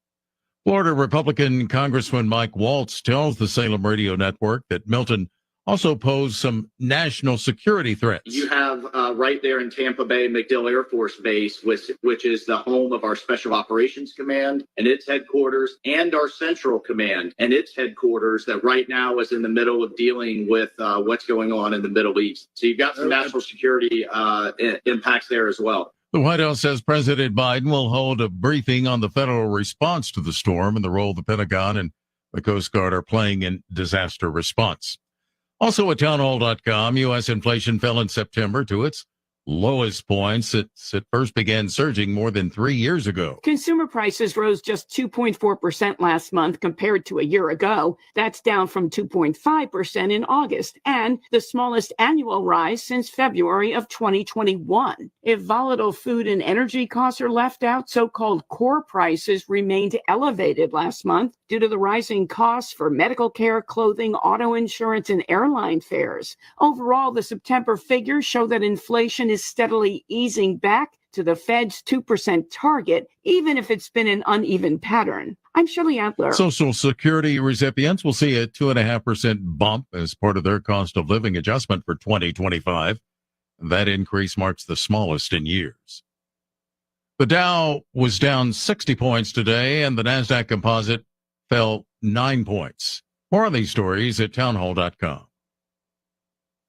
Florida Republican Congressman Mike Waltz tells the Salem Radio Network that Milton also posed some national security threats. You have right there in Tampa Bay, MacDill Air Force Base, which is the home of our Special Operations Command and its headquarters, and our Central Command and its headquarters that right now is in the middle of dealing with what's going on in the Middle East. So you've got some national security impacts there as well. The White House says President Biden will hold a briefing on the federal response to the storm and the role the Pentagon and the Coast Guard are playing in disaster response. Also at townhall.com, U.S. inflation fell in September to its lowest point since it first began surging more than 3 years ago. Consumer prices rose just 2.4% last month compared to a year ago. That's down from 2.5% in August, and the smallest annual rise since February of 2021. If volatile food and energy costs are left out, so-called core prices remained elevated last month due to the rising costs for medical care, clothing, auto insurance, and airline fares. Overall, the September figures show that inflation is steadily easing back to the Fed's 2% target, even if it's been an uneven pattern. I'm Shirley Adler. Social Security recipients will see a 2.5% bump as part of their cost of living adjustment for 2025. That increase marks the smallest in years. The Dow was down 60 points today, and the NASDAQ composite fell 9 points. More on these stories at townhall.com.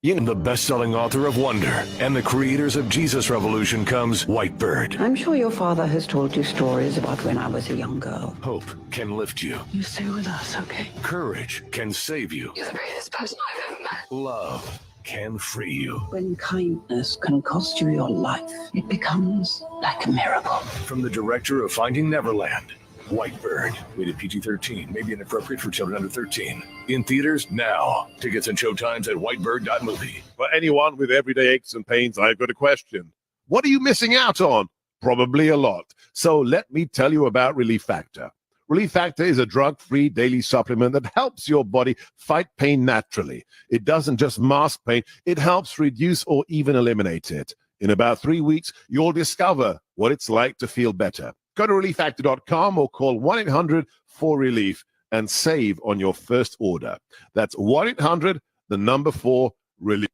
In the best-selling author of Wonder and the creators of Jesus Revolution comes Whitebird. I'm sure your father has told you stories about when I was a young girl. Hope can lift you. You stay with us, okay? Courage can save you. You're the bravest person I've ever met. Love can free you. When kindness can cost you your life, it becomes like a miracle. From the director of Finding Neverland, Whitebird, rated PG-13, may be inappropriate for children under 13. In theaters now. Tickets and showtimes at whitebird.movie. For anyone with everyday aches and pains, I've got a question. What are you missing out on? Probably a lot. So let me tell you about Relief Factor. Relief Factor is a drug-free daily supplement that helps your body fight pain naturally. It doesn't just mask pain, it helps reduce or even eliminate it. In about 3 weeks, you'll discover what it's like to feel better. Go to relieffactor.com or call 1-800-4RELIEF and save on your first order. That's 1-800-4RELIEF.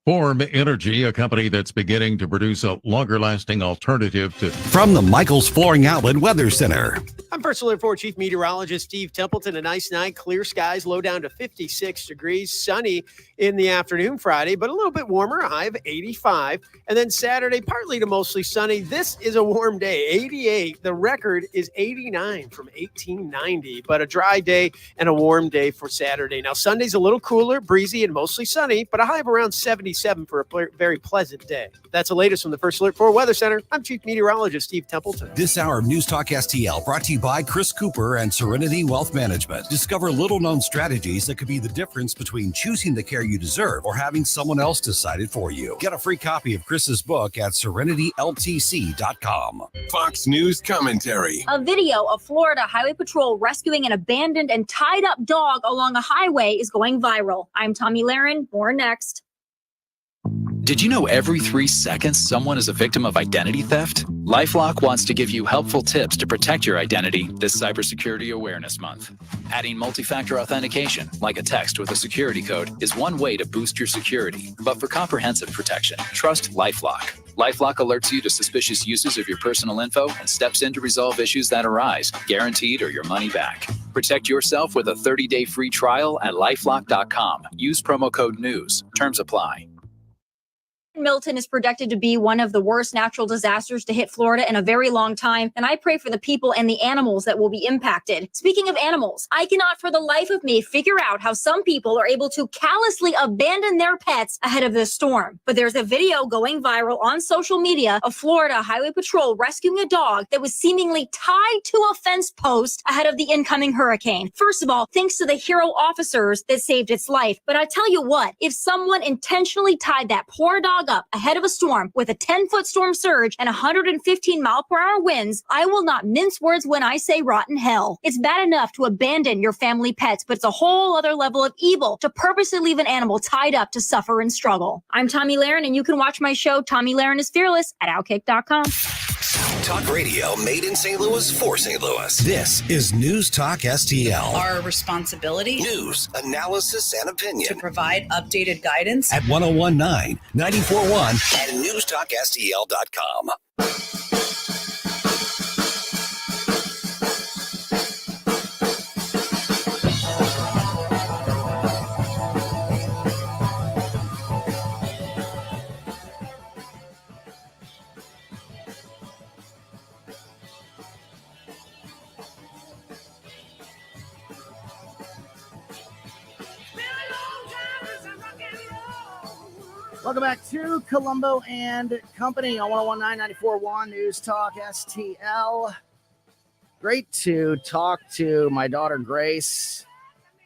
Form Energy, a company that's beginning to produce a longer-lasting alternative to... From the Michaels Flooring Outlet Weather Center. I'm First Alert 4 Chief Meteorologist Steve Templeton. A nice night, clear skies, low down to 56 degrees, sunny in the afternoon Friday, but a little bit warmer, a high of 85. And then Saturday, partly to mostly sunny. This is a warm day, 88. The record is 89 from 1890, but a dry day and a warm day for Saturday. Now, Sunday's a little cooler, breezy, and mostly sunny, but a high of around 77 for a very pleasant day. That's the latest from the First Alert 4 Weather Center. I'm Chief Meteorologist Steve Templeton. This hour of News Talk STL brought to you by Chris Cooper and Serenity Wealth Management. Discover little-known strategies that could be the difference between choosing the care you deserve or having someone else decide it for you. Get a free copy of Chris's book at serenityltc.com. Fox News commentary. A video of Florida Highway Patrol rescuing an abandoned and tied-up dog along a highway is going viral. I'm Tommy Lahren. More next. Did you know every 3 seconds someone is a victim of identity theft? LifeLock wants to give you helpful tips to protect your identity this Cybersecurity Awareness Month. Adding multi-factor authentication, like a text with a security code, is one way to boost your security. But for comprehensive protection, trust LifeLock. LifeLock alerts you to suspicious uses of your personal info and steps in to resolve issues that arise, guaranteed or your money back. Protect yourself with a 30-day free trial at LifeLock.com. Use promo code NEWS. Terms apply. Milton is projected to be one of the worst natural disasters to hit Florida in a very long time, and I pray for the people and the animals that will be impacted. Speaking of animals, I cannot for the life of me figure out how some people are able to callously abandon their pets ahead of this storm. But there's a video going viral on social media of Florida Highway Patrol rescuing a dog that was seemingly tied to a fence post ahead of the incoming hurricane. First of all, thanks to the hero officers that saved its life. But I tell you what, if someone intentionally tied that poor dog up ahead of a storm with a 10-foot storm surge and 115-mile-per-hour winds, I will not mince words when I say rotten hell. It's bad enough to abandon your family pets, but it's a whole other level of evil to purposely leave an animal tied up to suffer and struggle. I'm Tommy Lahren, and you can watch my show, Tommy Lahren is Fearless, at Outkick.com. Talk radio made in St. Louis for St. Louis. This is News Talk STL. Our responsibility. News, analysis, and opinion. To provide updated guidance. At 1019, 941, and newstalkstl.com. Welcome back to Colombo and Company on 1019 94.1 News Talk STL. Great to talk to my daughter Grace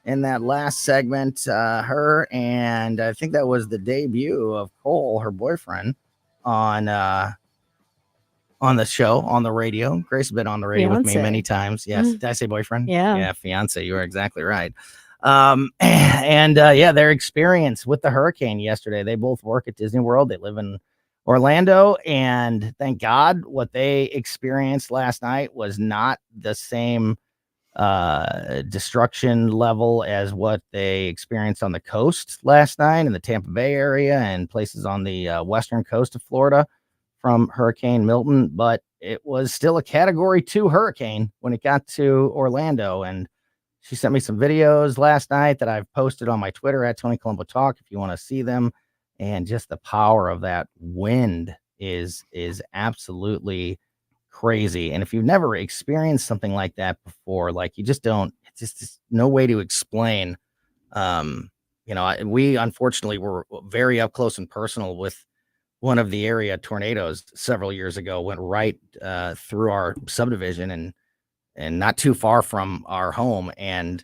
in that last segment. Her and I think that was the debut of Cole, her boyfriend, on the show, on the radio. Grace has been on the radio with me many times. Yes. Did I say boyfriend? Yeah, fiance. You were exactly right. Their experience with the hurricane yesterday. They both work at Disney World. They live in Orlando, and thank God what they experienced last night was not the same destruction level as what they experienced on the coast last night in the Tampa Bay area and places on the western coast of Florida from Hurricane Milton. But it was still a Category 2 hurricane when it got to Orlando, and she sent me some videos last night that I've posted on my Twitter at Tony Colombo Talk if you want to see them. And just the power of that wind is absolutely crazy. And if you've never experienced something like that before, like you just don't, it's just no way to explain. We unfortunately were very up close and personal with one of the area tornadoes several years ago, went right through our subdivision, and not too far from our home. And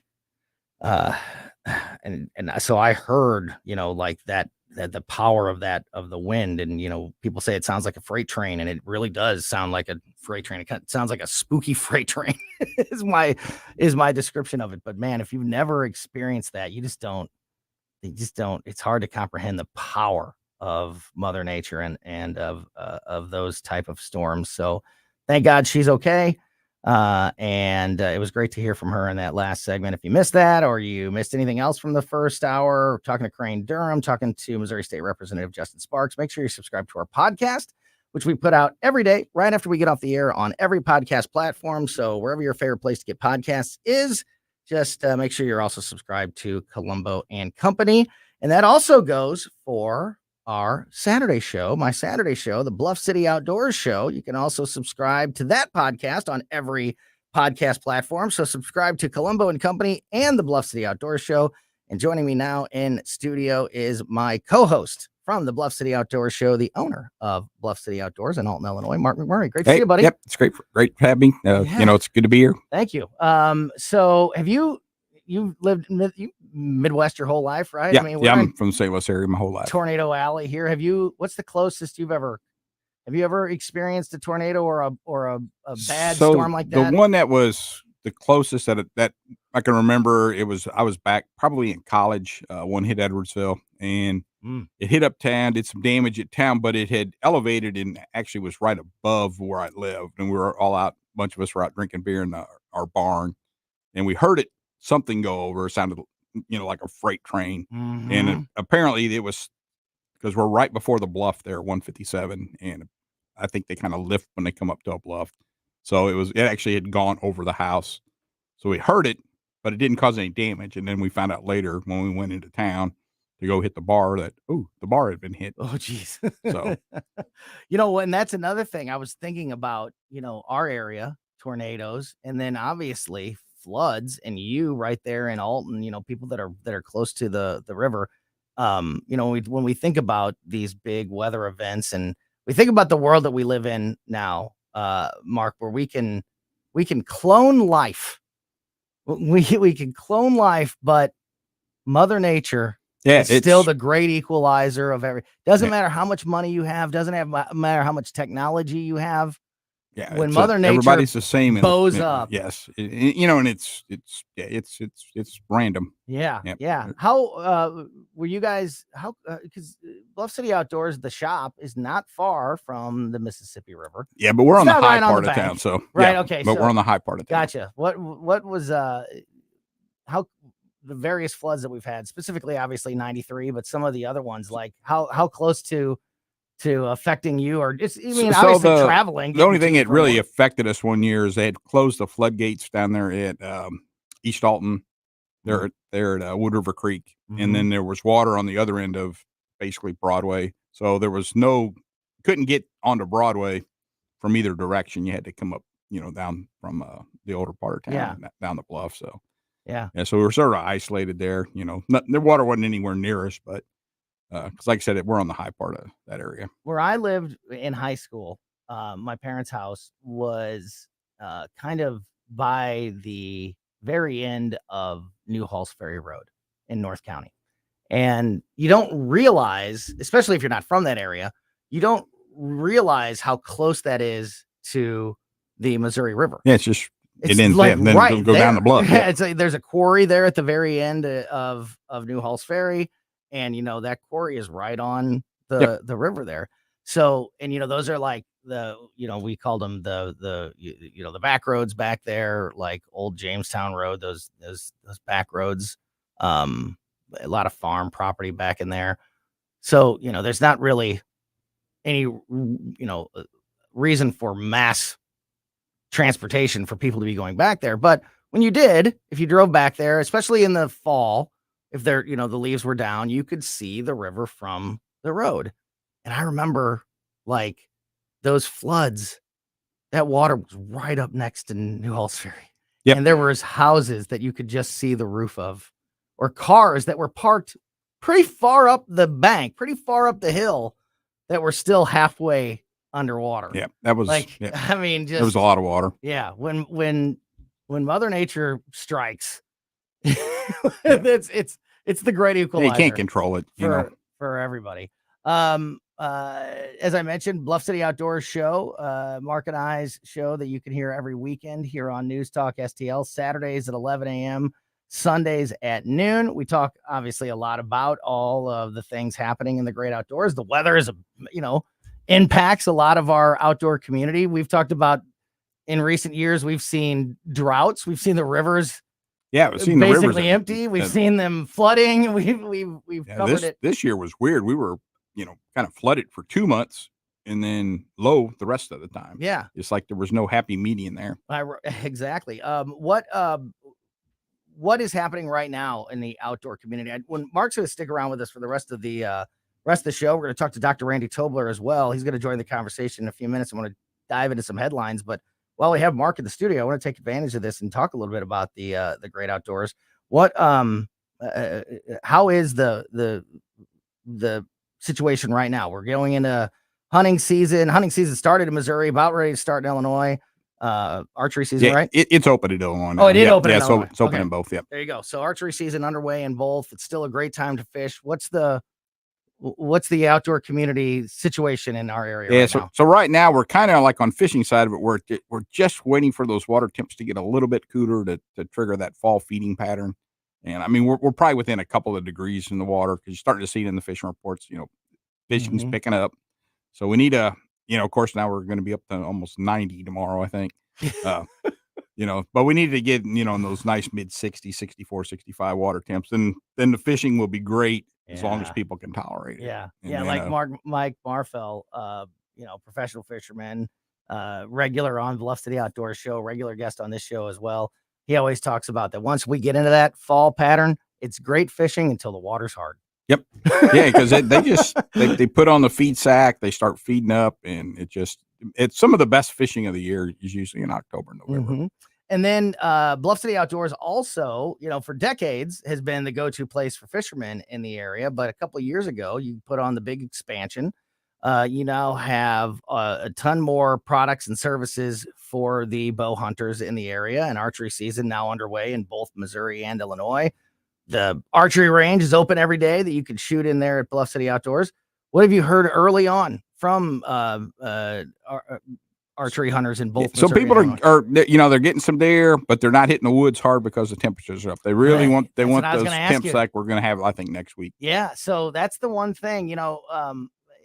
so I heard, like that the power of the wind, and people say it sounds like a freight train, and it really does sound like a freight train. It sounds like a spooky freight train is my description of it. But man, if you've never experienced that, you just don't. It's hard to comprehend the power of Mother Nature and of those type of storms. So thank God she's okay. And it was great to hear from her in that last segment. If you missed that, or you missed anything else from the first hour, talking to Crane Durham, talking to Missouri State Representative Justin Sparks, make sure you subscribe to our podcast, which we put out every day right after we get off the air on every podcast platform. So wherever your favorite place to get podcasts is, just make sure you're also subscribed to Colombo and Company. And that also goes for our Saturday show, my Saturday show, the Bluff City Outdoors Show. You can also subscribe to that podcast on every podcast platform. So subscribe to Colombo and Company and the Bluff City Outdoors Show. And joining me now in studio is my co-host from the Bluff City Outdoors Show, the owner of Bluff City Outdoors in Alton, Illinois, Mark McMurray. Great to see you, buddy. Yep, it's great to have me. It's good to be here. Thank you. So have you lived in Midwest your whole life, right? Yeah, I mean, I'm from the St. Louis area my whole life. Tornado Alley here. What's the closest have you ever experienced a tornado or a bad storm like that? The one that was the closest that I can remember, I was back probably in college. One hit Edwardsville, and it hit uptown, did some damage at town, but it had elevated and actually was right above where I lived. And we were all out, a bunch of us were out drinking beer in our barn, and we heard something go over. It sounded, like a freight train. Mm-hmm. And apparently it was because we're right before the bluff there, 157. And I think they kind of lift when they come up to a bluff. So it actually had gone over the house. So we heard it, but it didn't cause any damage. And then we found out later when we went into town to go hit the bar that, the bar had been hit. Oh, geez. So, and that's another thing I was thinking about, our area, tornadoes, and then obviously floods, and you right there in Alton, people that are close to the river. When we think about these big weather events, and we think about the world that we live in now, Mark, where we can clone life. We can clone life, but Mother Nature is still the great equalizer of doesn't matter how much money you have, doesn't matter how much technology you have. Yeah, when Mother Nature everybody's the same bows up. Yes, and it's random. Yeah, yeah. How were you guys? Because Bluff City Outdoors, the shop, is not far from the Mississippi River. Yeah, but we're on the high part of town, so right. Okay, but we're on the high part of town. Gotcha. What was how the various floods that we've had, specifically, obviously 93, but some of the other ones, like how close to affecting you, or just obviously traveling. The only thing that really affected us one year is they had closed the floodgates down there at East Alton. They're at Wood River Creek, and then there was water on the other end of basically Broadway. So there was couldn't get onto Broadway from either direction. You had to come up, down from the older part of town, down the bluff. So yeah. So we were sort of isolated there. The water wasn't anywhere near us, but. Because like I said, we're on the high part of that area. Where I lived in high school, my parents' house was kind of by the very end of New Halls Ferry Road in North County. And you don't realize, especially if you're not from that area, you don't realize how close that is to the Missouri River. Yeah, it ends like there, and then go down the bluff. Yeah. There's a quarry there at the very end of New Halls Ferry. And, that quarry is right on the river there. So, and, those are like we called them the back roads back there, like old Jamestown Road, those back roads, a lot of farm property back in there. So, there's not really any, reason for mass transportation for people to be going back there. But when you did, if you drove back there, especially in the fall, if the leaves were down, you could see the river from the road. And I remember like those floods, that water was right up next to New Halls Ferry. Yep. And there was houses that you could just see the roof of, or cars that were parked pretty far up the bank, pretty far up the hill, that were still halfway underwater. Yeah, that was there was a lot of water. Yeah. When when Mother Nature strikes, it's the great equalizer. You can't control it, for everybody. As I mentioned, Bluff City Outdoors show, Mark and I's show that you can hear every weekend here on News Talk STL, Saturdays at 11 a.m., Sundays at noon. We talk obviously a lot about all of the things happening in the great outdoors. The weather is, impacts a lot of our outdoor community. We've talked about in recent years, we've seen droughts. We've seen the rivers we've seen basically the rivers empty. We've seen them flooding. We've covered it. This year was weird. We were, kind of flooded for 2 months and then low the rest of the time. Yeah. It's like there was no happy median there. Exactly. What is happening right now in the outdoor community? When Mark's going to stick around with us for the rest of the show, we're going to talk to Dr. Randy Tobler as well. He's going to join the conversation in a few minutes. I want to dive into some headlines, but while we have Mark in the studio, I want to take advantage of this and talk a little bit about the great outdoors. How is the situation right now? We're going into hunting season. Hunting season started in Missouri, about ready to start in Illinois. Archery season, right? It's open in Illinois now. Oh, it did open in Illinois. So it's open in both. Yep. There you go. So archery season underway in both. It's still a great time to fish. What's the outdoor community situation in our area right now? So right now we're kind of like on fishing side of it. We're just waiting for those water temps to get a little bit cooler to trigger that fall feeding pattern. And I mean, we're probably within a couple of degrees in the water because you're starting to see it in the fishing reports. Fishing's picking up. So we need of course, now we're going to be up to almost 90 tomorrow, I think. But we need to get, in those nice mid 60, 64, 65 water temps. And then the fishing will be great as long as people can tolerate it. Yeah. And Yeah. then, Like Mike Marfell, professional fisherman, regular on Bluff City Outdoors show, regular guest on this show as well. He always talks about that once we get into that fall pattern, it's great fishing until the water's hard. Yep. Yeah, because they put on the feed sack, they start feeding up, and it's some of the best fishing of the year is usually in October, November. Mm-hmm. And then Bluff City Outdoors also, for decades has been the go-to place for fishermen in the area. But a couple of years ago, you put on the big expansion. You now have a ton more products and services for the bow hunters in the area, and archery season now underway in both Missouri and Illinois. The archery range is open every day that you can shoot in there at Bluff City Outdoors. What have you heard early on from archery hunters in both? So Missouri people and are they're getting some deer, but they're not hitting the woods hard because the temperatures are up. They really want those temps like we're going to have, I think, next week. Yeah. So that's the one thing,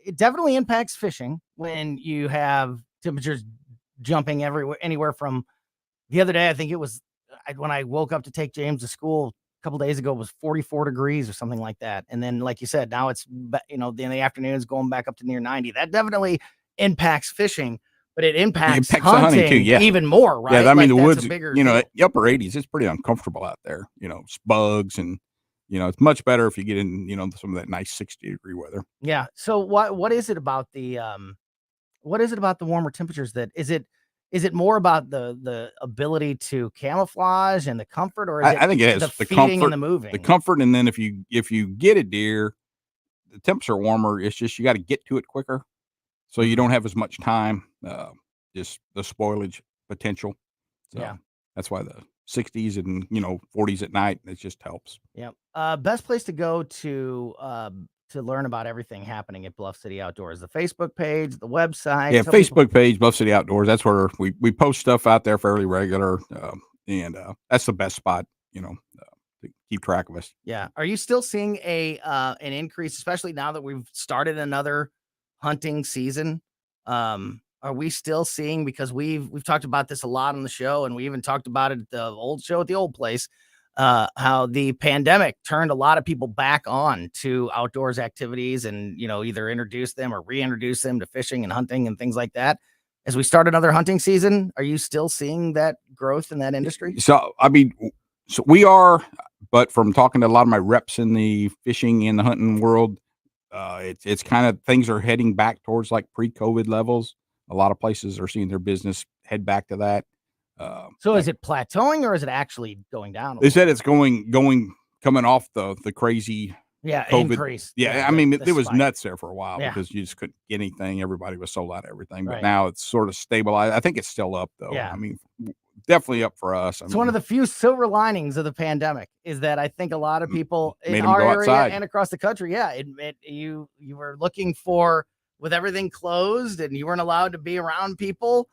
it definitely impacts fishing when you have temperatures jumping anywhere from the other day. I think it was when I woke up to take James to school a couple days ago, it was 44 degrees or something like that. And then, like you said, now it's, in the afternoons going back up to near 90. That definitely impacts fishing, but it impacts hunting too, even more, right? Yeah, I mean, the that's woods, the upper 80s, it's pretty uncomfortable out there, bugs and, it's much better if you get in, some of that nice 60-degree weather. Yeah. So what is it about the warmer temperatures is it more about the ability to camouflage and the comfort, or is I think it is the comfort and the moving? The comfort, and then if you get a deer, the temps are warmer. It's just you got to get to it quicker, so you don't have as much time. Just the spoilage potential. So that's why the 60s and 40s at night. It just helps. Yep. Best place to go to learn about everything happening at Bluff City Outdoors, the Facebook page, the website. Yeah, Facebook page, Bluff City Outdoors. That's where we post stuff out there fairly regular, and that's the best spot, to keep track of us. Yeah. Are you still seeing an increase, especially now that we've started another hunting season? Are we still seeing, because we've talked about this a lot on the show, and we even talked about it at the old show at the old place, how the pandemic turned a lot of people back on to outdoors activities and, either introduce them or reintroduce them to fishing and hunting and things like that. As we start another hunting season, are you still seeing that growth in that industry? So, I mean, we are, but from talking to a lot of my reps in the fishing and the hunting world, it's kind of, things are heading back towards like pre-COVID levels. A lot of places are seeing their business head back to that. So is it plateauing or is it actually going down? They said it's coming off the crazy COVID increase. Yeah, I mean, it was nuts there for a while because you just couldn't get anything. Everybody was sold out of everything. But now it's sort of stabilized. I think it's still up, though. Yeah. I mean, definitely up for us. It's one of the few silver linings of the pandemic is that I think a lot of people made in 'em our go area outside. and across the country, you were looking for, with everything closed and you weren't allowed to be around people.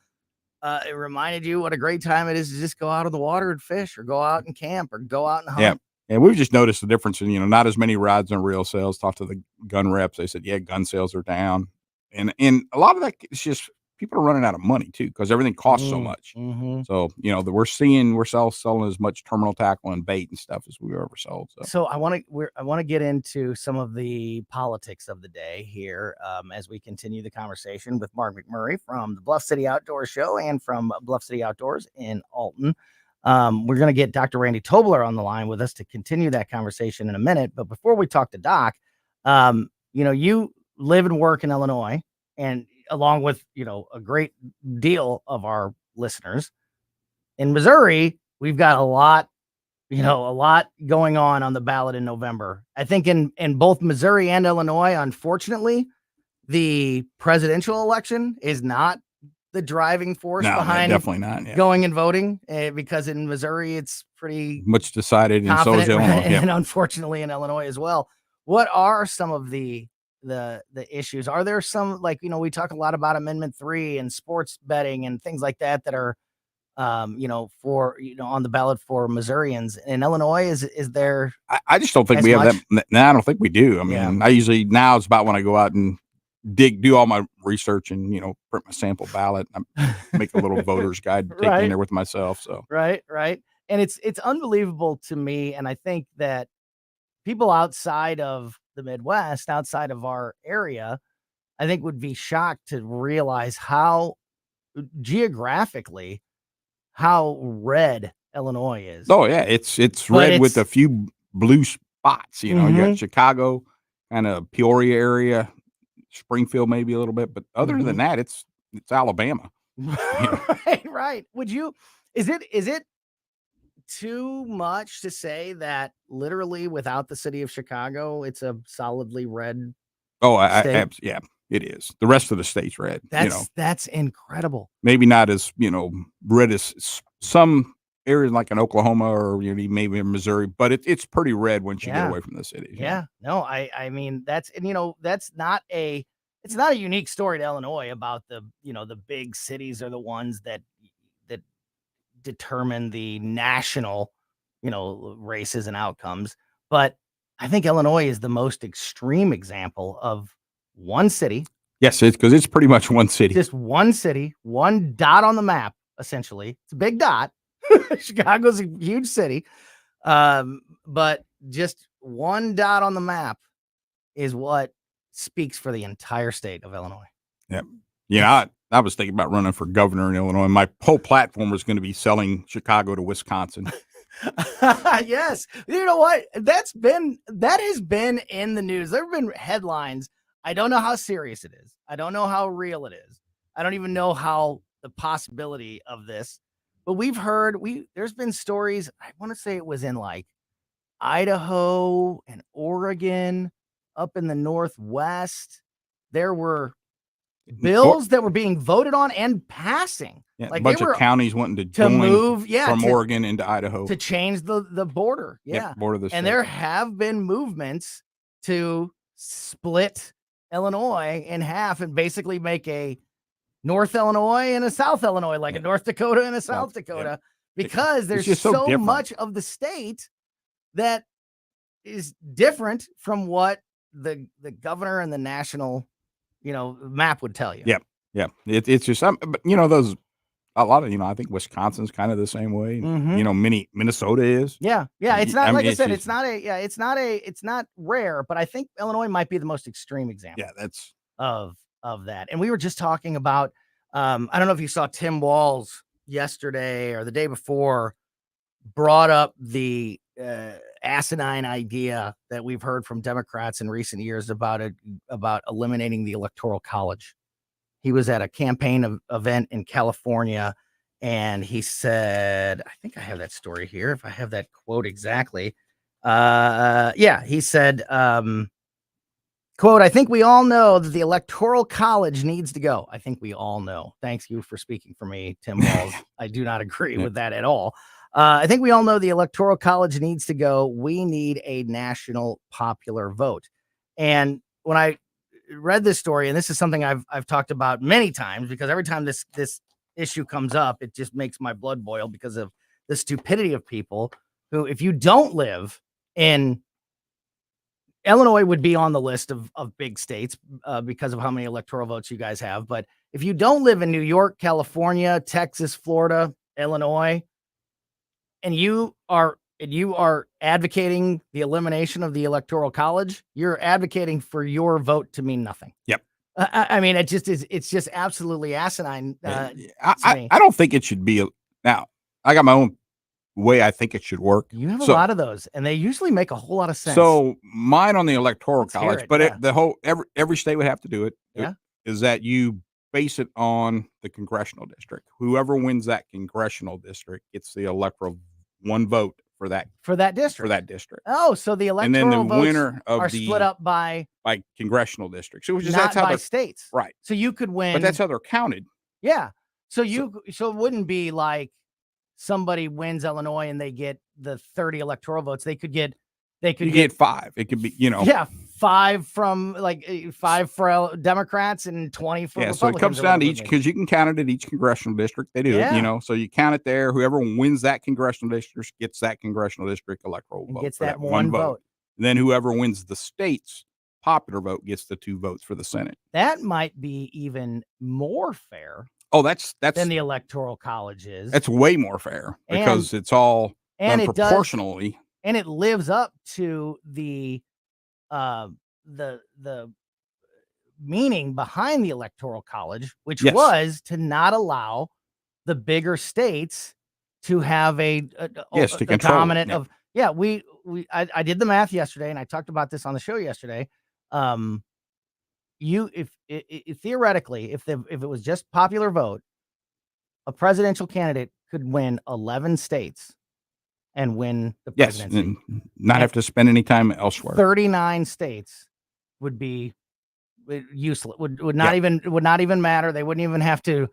It reminded you what a great time it is to just go out on the water and fish, or go out and camp, or go out and hunt. Yeah. And we've just noticed the difference in, not as many rides and reel sales. Talked to the gun reps. They said, yeah, gun sales are down. And a lot of that is just people are running out of money too, because everything costs so much. Mm-hmm. So, we're selling as much terminal tackle and bait and stuff as we've ever sold. So I want to get into some of the politics of the day here as we continue the conversation with Mark McMurray from the Bluff City Outdoor Show and from Bluff City Outdoors in Alton. We're going to get Dr. Randy Tobler on the line with us to continue that conversation in a minute. But before we talk to Doc, you live and work in Illinois, and along with, a great deal of our listeners in Missouri, we've got a lot going on the ballot in November. I think in both Missouri and Illinois, unfortunately, the presidential election is not the driving force behind definitely not. Yeah. Going and voting, because in Missouri, it's pretty much decided, and so is Illinois. Right? And unfortunately in Illinois as well. What are some of the issues? Are there some, we talk a lot about Amendment 3 and sports betting and things like that are on the ballot for Missourians? In Illinois, is there? I just don't think we have that. No, I don't think we do. I mean, I usually, now it's about when I go out and do all my research and, print my sample ballot. I make a little voter's guide to take in there with myself. So right. And it's unbelievable to me. And I think that people outside of the Midwest, outside of our area, I think would be shocked to realize how geographically how red Illinois is. Oh yeah, it's red with a few blue spots. You got Chicago, kind of Peoria area, Springfield maybe a little bit, but other than that, it's Alabama. Right. Is it too much to say that literally without the city of Chicago, it's a solidly red? Oh, yeah, it is. The rest of the state's red. That's incredible. Maybe not as, red as some areas like in Oklahoma or maybe in Missouri, but it's pretty red once you get away from the city. Yeah. No, I mean, that's not it's not a unique story to Illinois about the big cities are the ones that determine the national, races and outcomes. But I think Illinois is the most extreme example of one city. Yes, because it's pretty much one city. Just one city, one dot on the map, essentially. It's a big dot. Chicago's a huge city. But just one dot on the map is what speaks for the entire state of Illinois. Yep. Yeah, I was thinking about running for governor in Illinois. My whole platform was going to be selling Chicago to Wisconsin. Yes. You know what? That has been in the news. There have been headlines. I don't know how serious it is. I don't know how real it is. I don't even know how the possibility of this, but there's been stories. I want to say it was in Idaho and Oregon, up in the Northwest. There were bills that were being voted on and passing. Yeah, a bunch of counties wanting to move from Oregon into Idaho to change the border. Yeah, border of the state. And there have been movements to split Illinois in half and basically make a North Illinois and a South Illinois, like a North Dakota and a South Dakota, because there's just so much of the state that is different from what the governor and the national map would tell you. Yeah. It's just but those a lot of I think Wisconsin's kind of the same way. Minnesota is. Yeah. It's not I said. It's not rare, but I think Illinois might be the most extreme example. Yeah, that's of that. And we were just talking about. I don't know if you saw Tim Walz yesterday or the day before brought up the asinine idea that we've heard from Democrats in recent years about eliminating the Electoral College. He was at a campaign event in California, and he said, I think I have that story here, if I have that quote exactly. He said, Quote, I think we all know that the Electoral College needs to go. I think we all know. Thanks you for speaking for me, Tim Walz. I do not agree with that at all. I think we all know the Electoral College needs to go. We need a national popular vote. And when I read this story, and this is something I've talked about many times, because every time this issue comes up, it just makes my blood boil because of the stupidity of people who, if you don't live in Illinois, would be on the list of big states because of how many electoral votes you guys have. But if you don't live in New York, California, Texas, Florida, Illinois, and you are advocating the elimination of the Electoral College, you're advocating for your vote to mean nothing. Yep. I mean, it just is. It's just absolutely asinine. I don't think it should be. Now, I got my own way I think it should work. You have a lot of those, and they usually make a whole lot of sense. So mine on the Electoral College, it, but yeah. the whole every state would have to do it. Yeah. Is that you base it on the congressional district? Whoever wins that congressional district gets the electoral one vote for that district. Oh, so the electoral and then the votes winner of are the split up by congressional districts. So not by states, right? So you could win, but that's how they're counted. Yeah. So it wouldn't be like somebody wins Illinois and they get the 30 electoral votes. They could get 5. It could be, 5 from 5 for Democrats and 20 for Republicans. So it comes down to each, because you can count it at each congressional district. They do it, so you count it there. Whoever wins that congressional district gets that congressional district electoral vote. Gets that one vote. And then whoever wins the state's popular vote gets the 2 votes for the Senate. That might be even more fair. Oh, that's than the Electoral College is. That's way more fair because it's all done proportionally. And it lives up to the meaning behind the Electoral College, which was to not allow the bigger states to have a dominant of. Yeah, I did the math yesterday, and I talked about this on the show yesterday. If theoretically, if it was just popular vote, a presidential candidate could win 11 states and win the presidency. And not have to spend any time elsewhere. 39 states would be useless. Would not even matter. They wouldn't even have to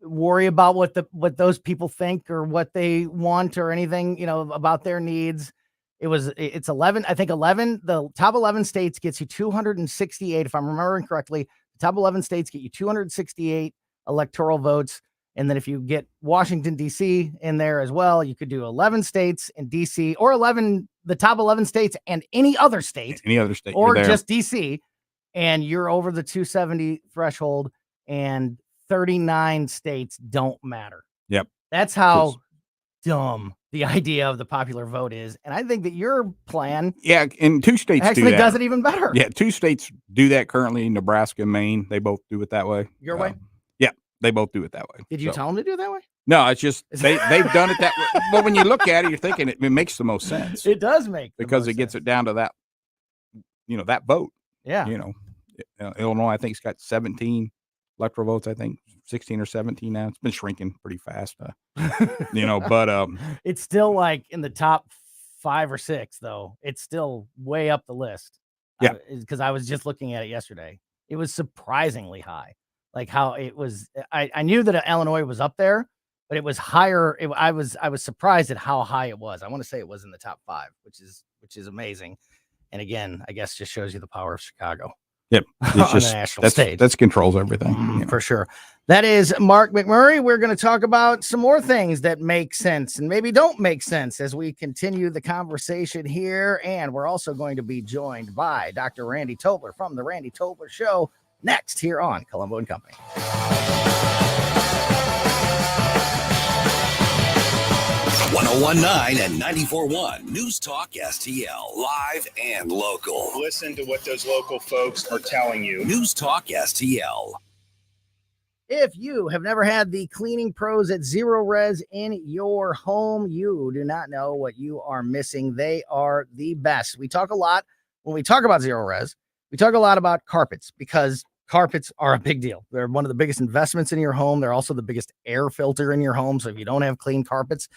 worry about what those people think or what they want or anything, about their needs. It's 11. I think 11, the top 11 states gets you 268. If I'm remembering correctly, the top 11 states get you 268 electoral votes. And then if you get Washington, D.C. in there as well, you could do 11 states in D.C. or the top 11 states and any other state, or just D.C. And you're over the 270 threshold, and 39 states don't matter. Yep. That's how dumb the idea of the popular vote is. And I think that your plan and 2 states actually do does it even better. Yeah, 2 states do that currently, Nebraska and Maine. They both do it that way. Your way? Yeah, they both do it that way. Did you tell them to do it that way? No, it's just they've done it that way. But when you look at it, you're thinking it makes the most sense. It does make because it gets it down to that, that vote. Yeah. Illinois, I think, it's got 17 electoral votes. I think 16 or 17 now. It's been shrinking pretty fast. But it's still like in the top 5 or 6, though. It's still way up the list. Yeah, because I was just looking at it yesterday. It was surprisingly high. Like how it was. I knew that Illinois was up there, but it was higher. I was surprised at how high it was. I want to say it was in the top 5, which is amazing. And again, I guess just shows you the power of Chicago. Yep. It's on the national stage. That controls everything. For sure. That is Mark McMurray. We're going to talk about some more things that make sense and maybe don't make sense as we continue the conversation here. And we're also going to be joined by Dr. Randy Tobler from The Randy Tobler Show next here on Colombo Company. 1019 and 94.1 News Talk STL, live and local. Listen to what those local folks are telling you. News Talk STL. If you have never had the cleaning pros at Zero Res in your home, you do not know what you are missing. They are the best. We talk a lot when we talk about Zero Res. We talk a lot about carpets because carpets are a big deal. They're one of the biggest investments in your home. They're also the biggest air filter in your home. So if you don't have clean carpets,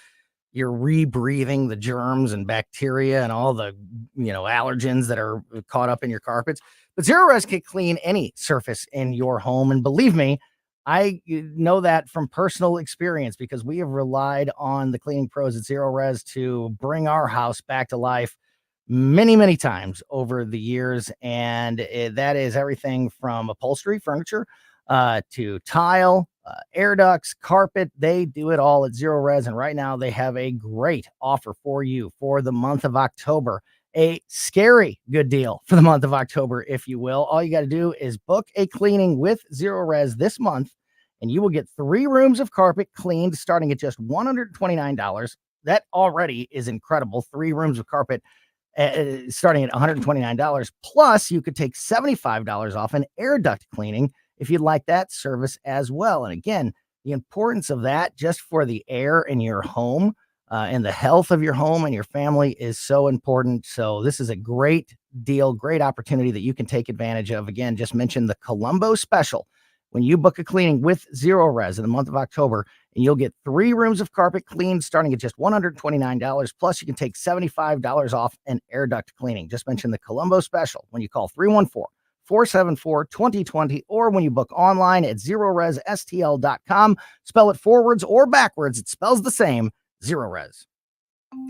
you're rebreathing the germs and bacteria and all the, allergens that are caught up in your carpets. But Zero Res can clean any surface in your home. And believe me, I know that from personal experience because we have relied on the cleaning pros at Zero Res to bring our house back to life many, many times over the years. And that is everything from upholstery, furniture, to tile, air ducts, carpet. They do it all at Zero Res. And right now they have a great offer for you for the month of October. A scary good deal for the month of October, if you will. All you got to do is book a cleaning with Zero Res this month, and you will get 3 rooms of carpet cleaned starting at just $129. That already is incredible. 3 rooms of carpet starting at $129. Plus, you could take $75 off an air duct cleaning if you'd like that service as well. And again, the importance of that just for the air in your home and the health of your home and your family is so important. So this is a great deal, great opportunity that you can take advantage of. Again, just mention the Colombo special when you book a cleaning with Zero Res in the month of October, and you'll get 3 rooms of carpet cleaned starting at just $129. Plus, you can take $75 off an air duct cleaning. Just mention the Colombo special when you call 314-474-2020 or when you book online at ZeroResSTL.com. Spell it forwards or backwards. It spells the same. Zero Res.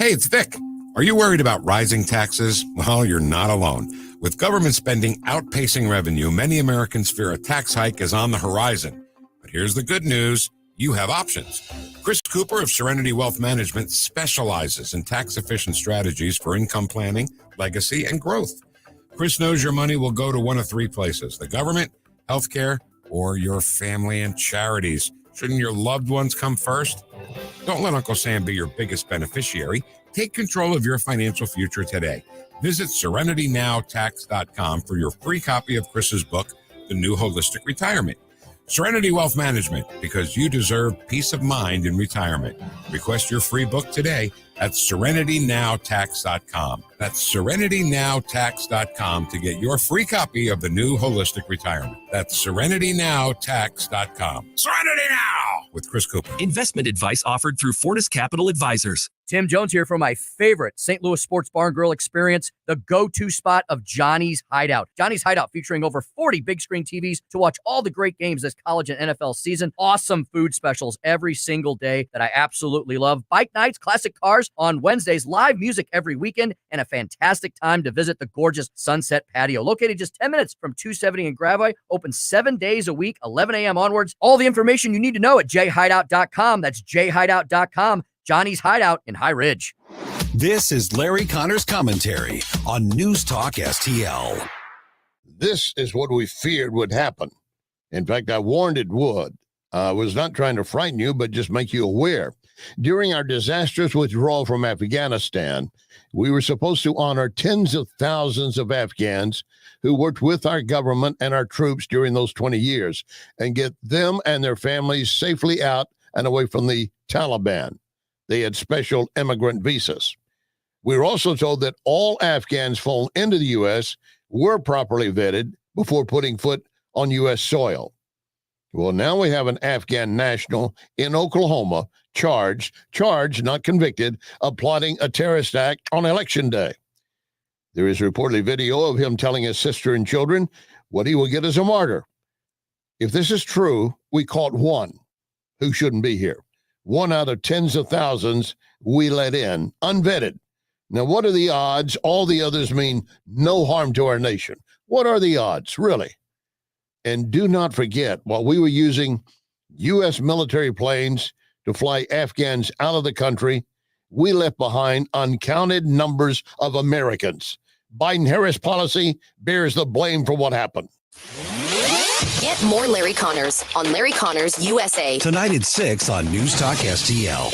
Hey, it's Vic. Are you worried about rising taxes? Well, you're not alone. With government spending outpacing revenue, many Americans fear a tax hike is on the horizon. But here's the good news. You have options. Chris Cooper of Serenity Wealth Management specializes in tax-efficient strategies for income planning, legacy, and growth. Chris knows your money will go to one of 3 places: the government, healthcare, or your family and charities. Shouldn't your loved ones come first? Don't let Uncle Sam be your biggest beneficiary. Take control of your financial future today. Visit SerenityNowTax.com for your free copy of Chris's book, The New Holistic Retirement. Serenity Wealth Management, because you deserve peace of mind in retirement. Request your free book today at SerenityNowTax.com. That's SerenityNowTax.com to get your free copy of The New Holistic Retirement. That's SerenityNowTax.com. Serenity Now with Chris Cooper. Investment advice offered through Fortis Capital Advisors. Tim Jones here for my favorite St. Louis Sports Bar and Grill experience, the go-to spot of Johnny's Hideout. Johnny's Hideout featuring over 40 big screen TVs to watch all the great games this college and NFL season. Awesome food specials every single day that I absolutely love. Bike nights, classic cars on Wednesdays, live music every weekend, and a fantastic time to visit the gorgeous Sunset Patio. Located just 10 minutes from 270 in Gravois, open 7 days a week, 11 a.m. onwards. All the information you need to know at jhideout.com. That's jhideout.com. Johnny's Hideout in High Ridge. This is Larry Connor's commentary on News Talk STL. This is what we feared would happen. In fact, I warned it would. I was not trying to frighten you, but just make you aware. During our disastrous withdrawal from Afghanistan, we were supposed to honor tens of thousands of Afghans who worked with our government and our troops during those 20 years and get them and their families safely out and away from the Taliban. They had special immigrant visas. We were also told that all Afghans flown into the U.S. were properly vetted before putting foot on U.S. soil. Well, now we have an Afghan national in Oklahoma charged, not convicted, of plotting a terrorist act on Election Day. There is reportedly video of him telling his sister and children what he will get as a martyr. If this is true, we caught one who shouldn't be here. One out of tens of thousands we let in, unvetted. Now, what are the odds? All the others mean no harm to our nation. What are the odds, really? And do not forget, while we were using U.S. military planes to fly Afghans out of the country, we left behind uncounted numbers of Americans. Biden-Harris policy bears the blame for what happened. Get more Larry Connors on Larry Connors USA. Tonight at 6 on News Talk STL.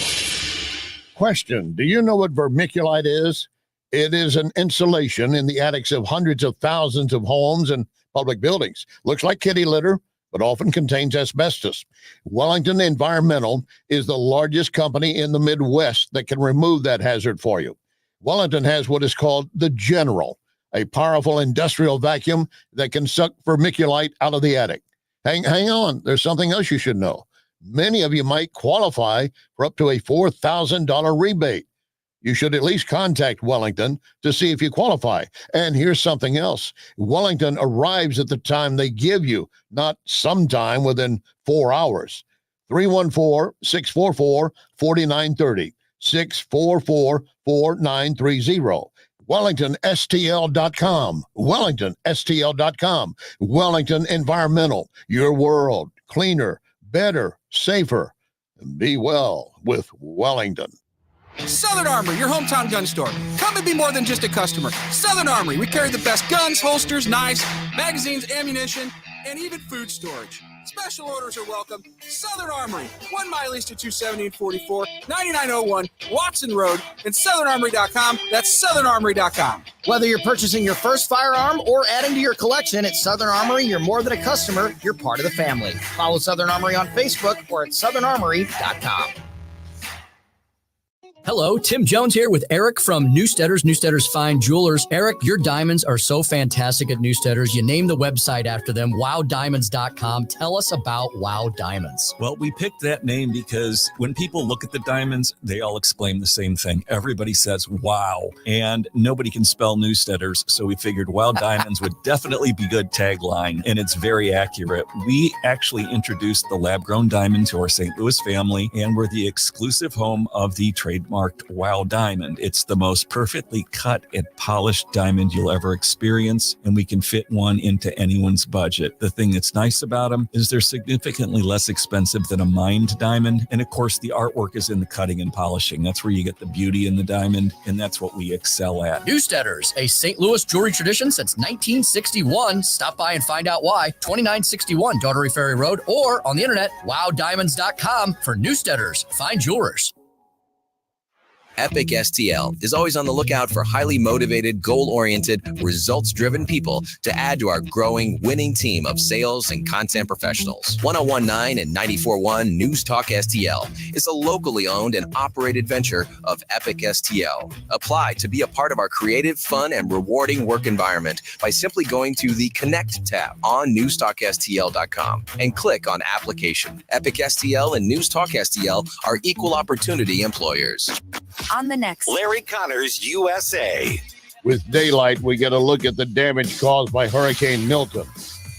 Question, do you know what vermiculite is? It is an insulation in the attics of hundreds of thousands of homes and public buildings. Looks like kitty litter, but often contains asbestos. Wellington Environmental is the largest company in the Midwest that can remove that hazard for you. Wellington has what is called the General, a powerful industrial vacuum that can suck vermiculite out of the attic. Hang on, there's something else you should know. Many of you might qualify for up to a $4,000 rebate. You should at least contact Wellington to see if you qualify. And here's something else. Wellington arrives at the time they give you, not sometime within 4 hours. 314-644-4930. 644-4930. WellingtonSTL.com. WellingtonSTL.com. Wellington Environmental. Your world cleaner, better, safer. Be well with Wellington. Southern Armory, your hometown gun store. Come and be more than just a customer. Southern Armory, we carry the best guns, holsters, knives, magazines, ammunition, and even food storage. Special orders are welcome. Southern Armory, 1 mile east of 270 and 44, 9901 Watson Road, and southernarmory.com. That's southernarmory.com. Whether you're purchasing your first firearm or adding to your collection at Southern Armory, you're more than a customer, you're part of the family. Follow Southern Armory on Facebook or at southernarmory.com. Hello, Tim Jones here with Eric from Newsteaders Fine Jewelers. Eric, your diamonds are so fantastic at Newsteaders. You named the website after them, wowdiamonds.com. Tell us about Wow Diamonds. Well, we picked that name because when people look at the diamonds, they all exclaim the same thing. Everybody says, wow. And nobody can spell Newsteaders, so we figured Wow Diamonds would definitely be good tagline, and it's very accurate. We actually introduced the lab-grown diamond to our St. Louis family, and we're the exclusive home of the trademark Wow Diamond. It's the most perfectly cut and polished diamond you'll ever experience, and we can fit one into anyone's budget. The thing that's nice about them is they're significantly less expensive than a mined diamond, and of course the artwork is in the cutting and polishing. That's where you get the beauty in the diamond, and that's what we excel at. Newsteaders, a St. Louis jewelry tradition since 1961. Stop by and find out why. 2961 Daughtery Ferry Road, or on the internet, wowdiamonds.com for Newsteaders Fine Jewelers. Epic STL is always on the lookout for highly motivated, goal-oriented, results-driven people to add to our growing, winning team of sales and content professionals. 1019 and 941 News Talk STL is a locally owned and operated venture of Epic STL. Apply to be a part of our creative, fun, and rewarding work environment by simply going to the Connect tab on newstalkstl.com and click on Application. Epic STL and News Talk STL are equal opportunity employers. On the next Larry Connors USA. With daylight, we get a look at the damage caused by Hurricane Milton.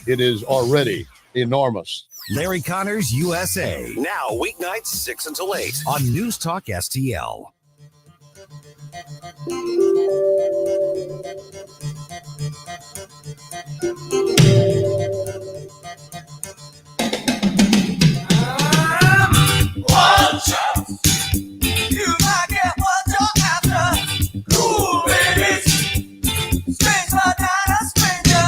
It is already enormous. Larry Connors USA. Now, weeknights 6 until 8 on News Talk STL. Watch out! You might get what you're after. Cool babies. Stranger than a stranger.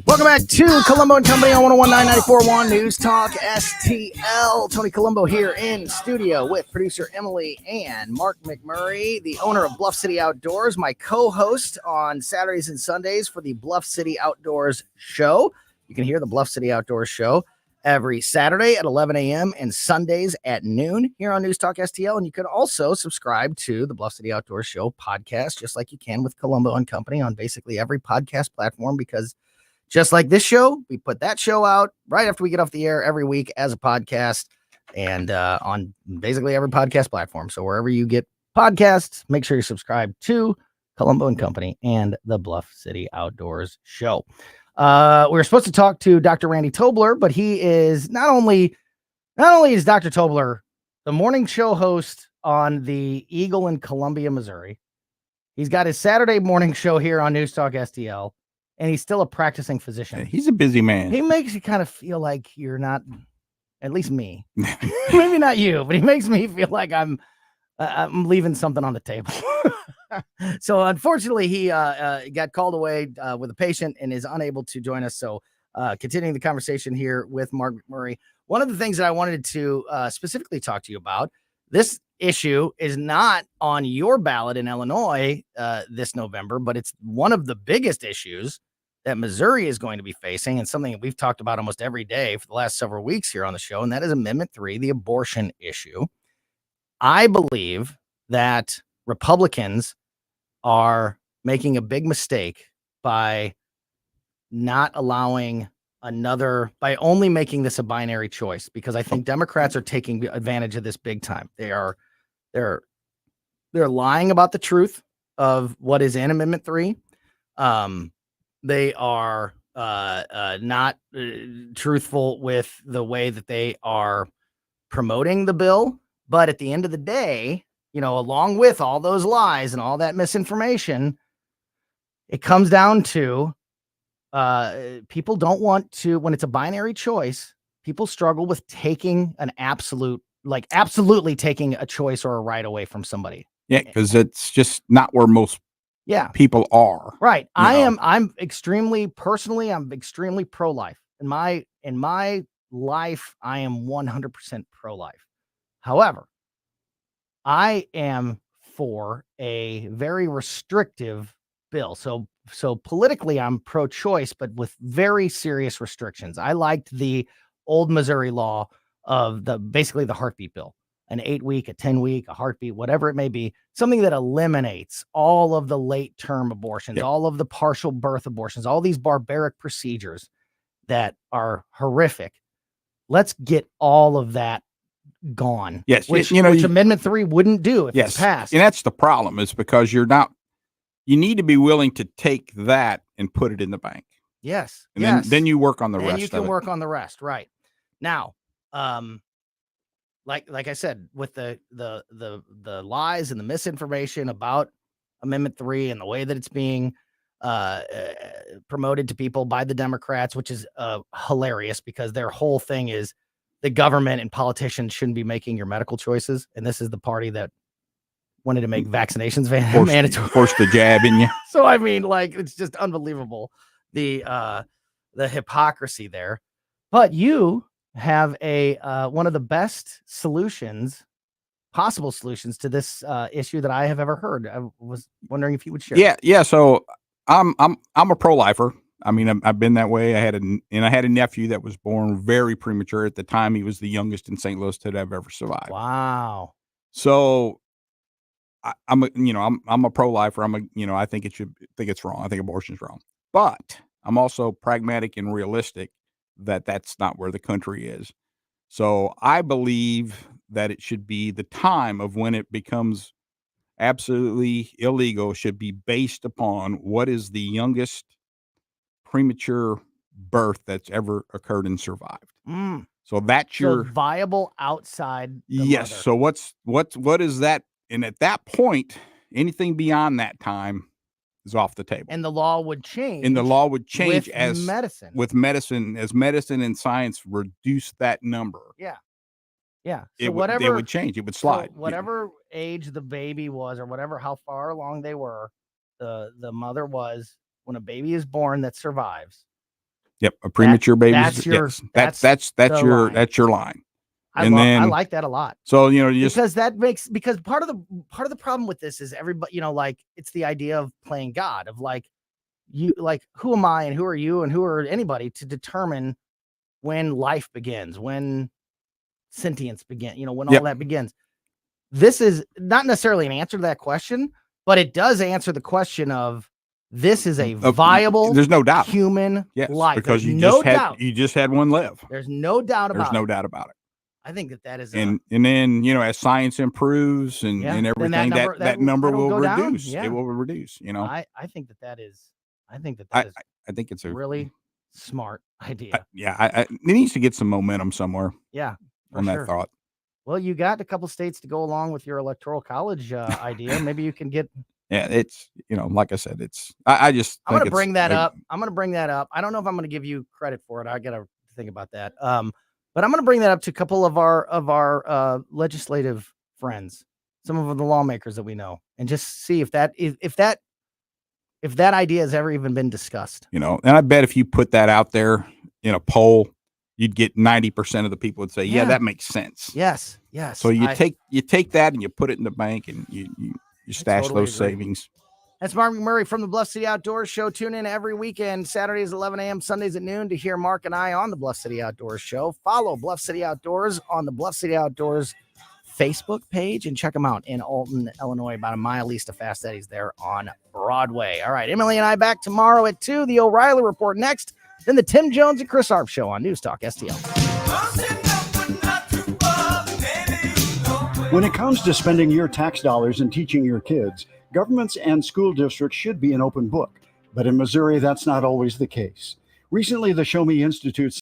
Welcome back to Colombo and Company on 1019-941 News Talk STL. Tony Colombo here in studio with producer Emily and Mark McMurray, the owner of Bluff City Outdoors, my co-host on Saturdays and Sundays for the Bluff City Outdoors show. You can hear the Bluff City Outdoors show every Saturday at 11 a.m. and Sundays at noon here on News Talk STL. And you can also subscribe to the Bluff City Outdoors Show podcast, just like you can with Colombo and Company on basically every podcast platform, because just like this show, we put that show out right after we get off the air every week as a podcast and on basically every podcast platform. So wherever you get podcasts, make sure you subscribe to Colombo and Company and the Bluff City Outdoors Show. We were supposed to talk to Dr. Randy Tobler, but he is not only is Dr. Tobler the morning show host on the Eagle in Columbia, Missouri. He's got his Saturday morning show here on News Talk STL, and he's still a practicing physician. He's a busy man. He makes you kind of feel like you're not, at least me, maybe not you, but he makes me feel like I'm leaving something on the table. So unfortunately, he got called away with a patient and is unable to join us. So continuing the conversation here with Mark McMurray, one of the things that I wanted to specifically talk to you about, this issue is not on your ballot in Illinois this November, but it's one of the biggest issues that Missouri is going to be facing, and something that we've talked about almost every day for the last several weeks here on the show, and that is Amendment 3, the abortion issue. I believe that Republicans are making a big mistake by not allowing by only making this a binary choice, because I think Democrats are taking advantage of this big time. They're lying about the truth of what is in Amendment 3. They are not truthful with the way that they are promoting the bill. But at the end of the day, along with all those lies and all that misinformation, it comes down to people don't want to, when it's a binary choice, people struggle with taking absolutely taking a choice or a right away from somebody. Yeah, because it's just not where most people are. Right. I'm extremely pro-life. In my life, I am 100% pro-life. However, I am for a very restrictive bill. So politically, I'm pro-choice, but with very serious restrictions. I liked the old Missouri law of basically the heartbeat bill, an 8-week, a 10-week, a heartbeat, whatever it may be, something that eliminates all of the late term abortions, all of the partial birth abortions, all these barbaric procedures that are horrific. Let's get all of that gone. Yes, which Amendment 3 wouldn't do if it's passed. And that's the problem, is because you need to be willing to take that and put it in the bank. Yes. And then you work on the rest. And you can work on the rest. Right. Now, like I said, with the lies and the misinformation about Amendment 3 and the way that it's being promoted to people by the Democrats, which is hilarious, because their whole thing is the government and politicians shouldn't be making your medical choices. And this is the party that wanted to make vaccinations mandatory. Force the jab in you. So, I mean, it's just unbelievable, the hypocrisy there. But you have one of the best possible solutions to this issue that I have ever heard. I was wondering if you would share. Yeah. So I'm a pro-lifer. I mean, I've been that way. I had a nephew that was born very premature. At the time, he was the youngest in St. Louis to have ever survived. Wow. So I'm a pro-lifer. I think it's wrong. I think abortion's wrong. But I'm also pragmatic and realistic that that's not where the country is. So I believe that it should be the time of when it becomes absolutely illegal should be based upon what is the youngest premature birth that's ever occurred and survived. So that's your viable outside the yes. mother. So what is that? And at that point, anything beyond that time is off the table. And the law would change. With as medicine. With medicine, as medicine and science reduce that number. Yeah. Yeah. So it would change. It would slide. So whatever age the baby was, or how far along they were, the mother was, when a baby is born that survives. Yep, a premature baby. That's your line. I like that a lot. So because part of the problem with this is everybody, it's the idea of playing God, of who am I and who are you and who are anybody to determine when life begins, when sentience begins, when all that begins. This is not necessarily an answer to that question, but it does answer the question of, this is a viable, there's no doubt, human life. Because you just had one live. There's no doubt about it. There's no doubt about it. I think that is, and then as science improves and everything, that number will reduce. It will reduce. I think that is. I think it's a really smart idea. It needs to get some momentum somewhere. Yeah, on that thought. Well, you got a couple states to go along with your electoral college idea. Maybe you can get. Yeah, it's like I said, it's. I'm going to bring that up. I don't know if I'm going to give you credit for it. I got to think about that. But I'm going to bring that up to a couple of our legislative friends, some of the lawmakers that we know, and just see if that idea has ever even been discussed. And I bet if you put that out there in a poll, you'd get 90% of the people would say, "Yeah, that makes sense." Yes. So you take that and you put it in the bank and you stash totally those agree. savings. That's Mark McMurray from the Bluff City Outdoors Show. Tune in every weekend, Saturdays 11 a.m., Sundays at noon, to hear Mark and I on the Bluff City Outdoors Show. Follow Bluff City Outdoors on the Bluff City Outdoors Facebook page and check them out in Alton, Illinois, about a mile east of Fast Eddie's there on Broadway. All right, Emily and I back tomorrow at 2. The O'Reilly Report next. Then the Tim Jones and Chris Arp Show on News Talk STL. When it comes to spending your tax dollars and teaching your kids, governments and school districts should be an open book. But in Missouri, that's not always the case. Recently, the Show Me Institute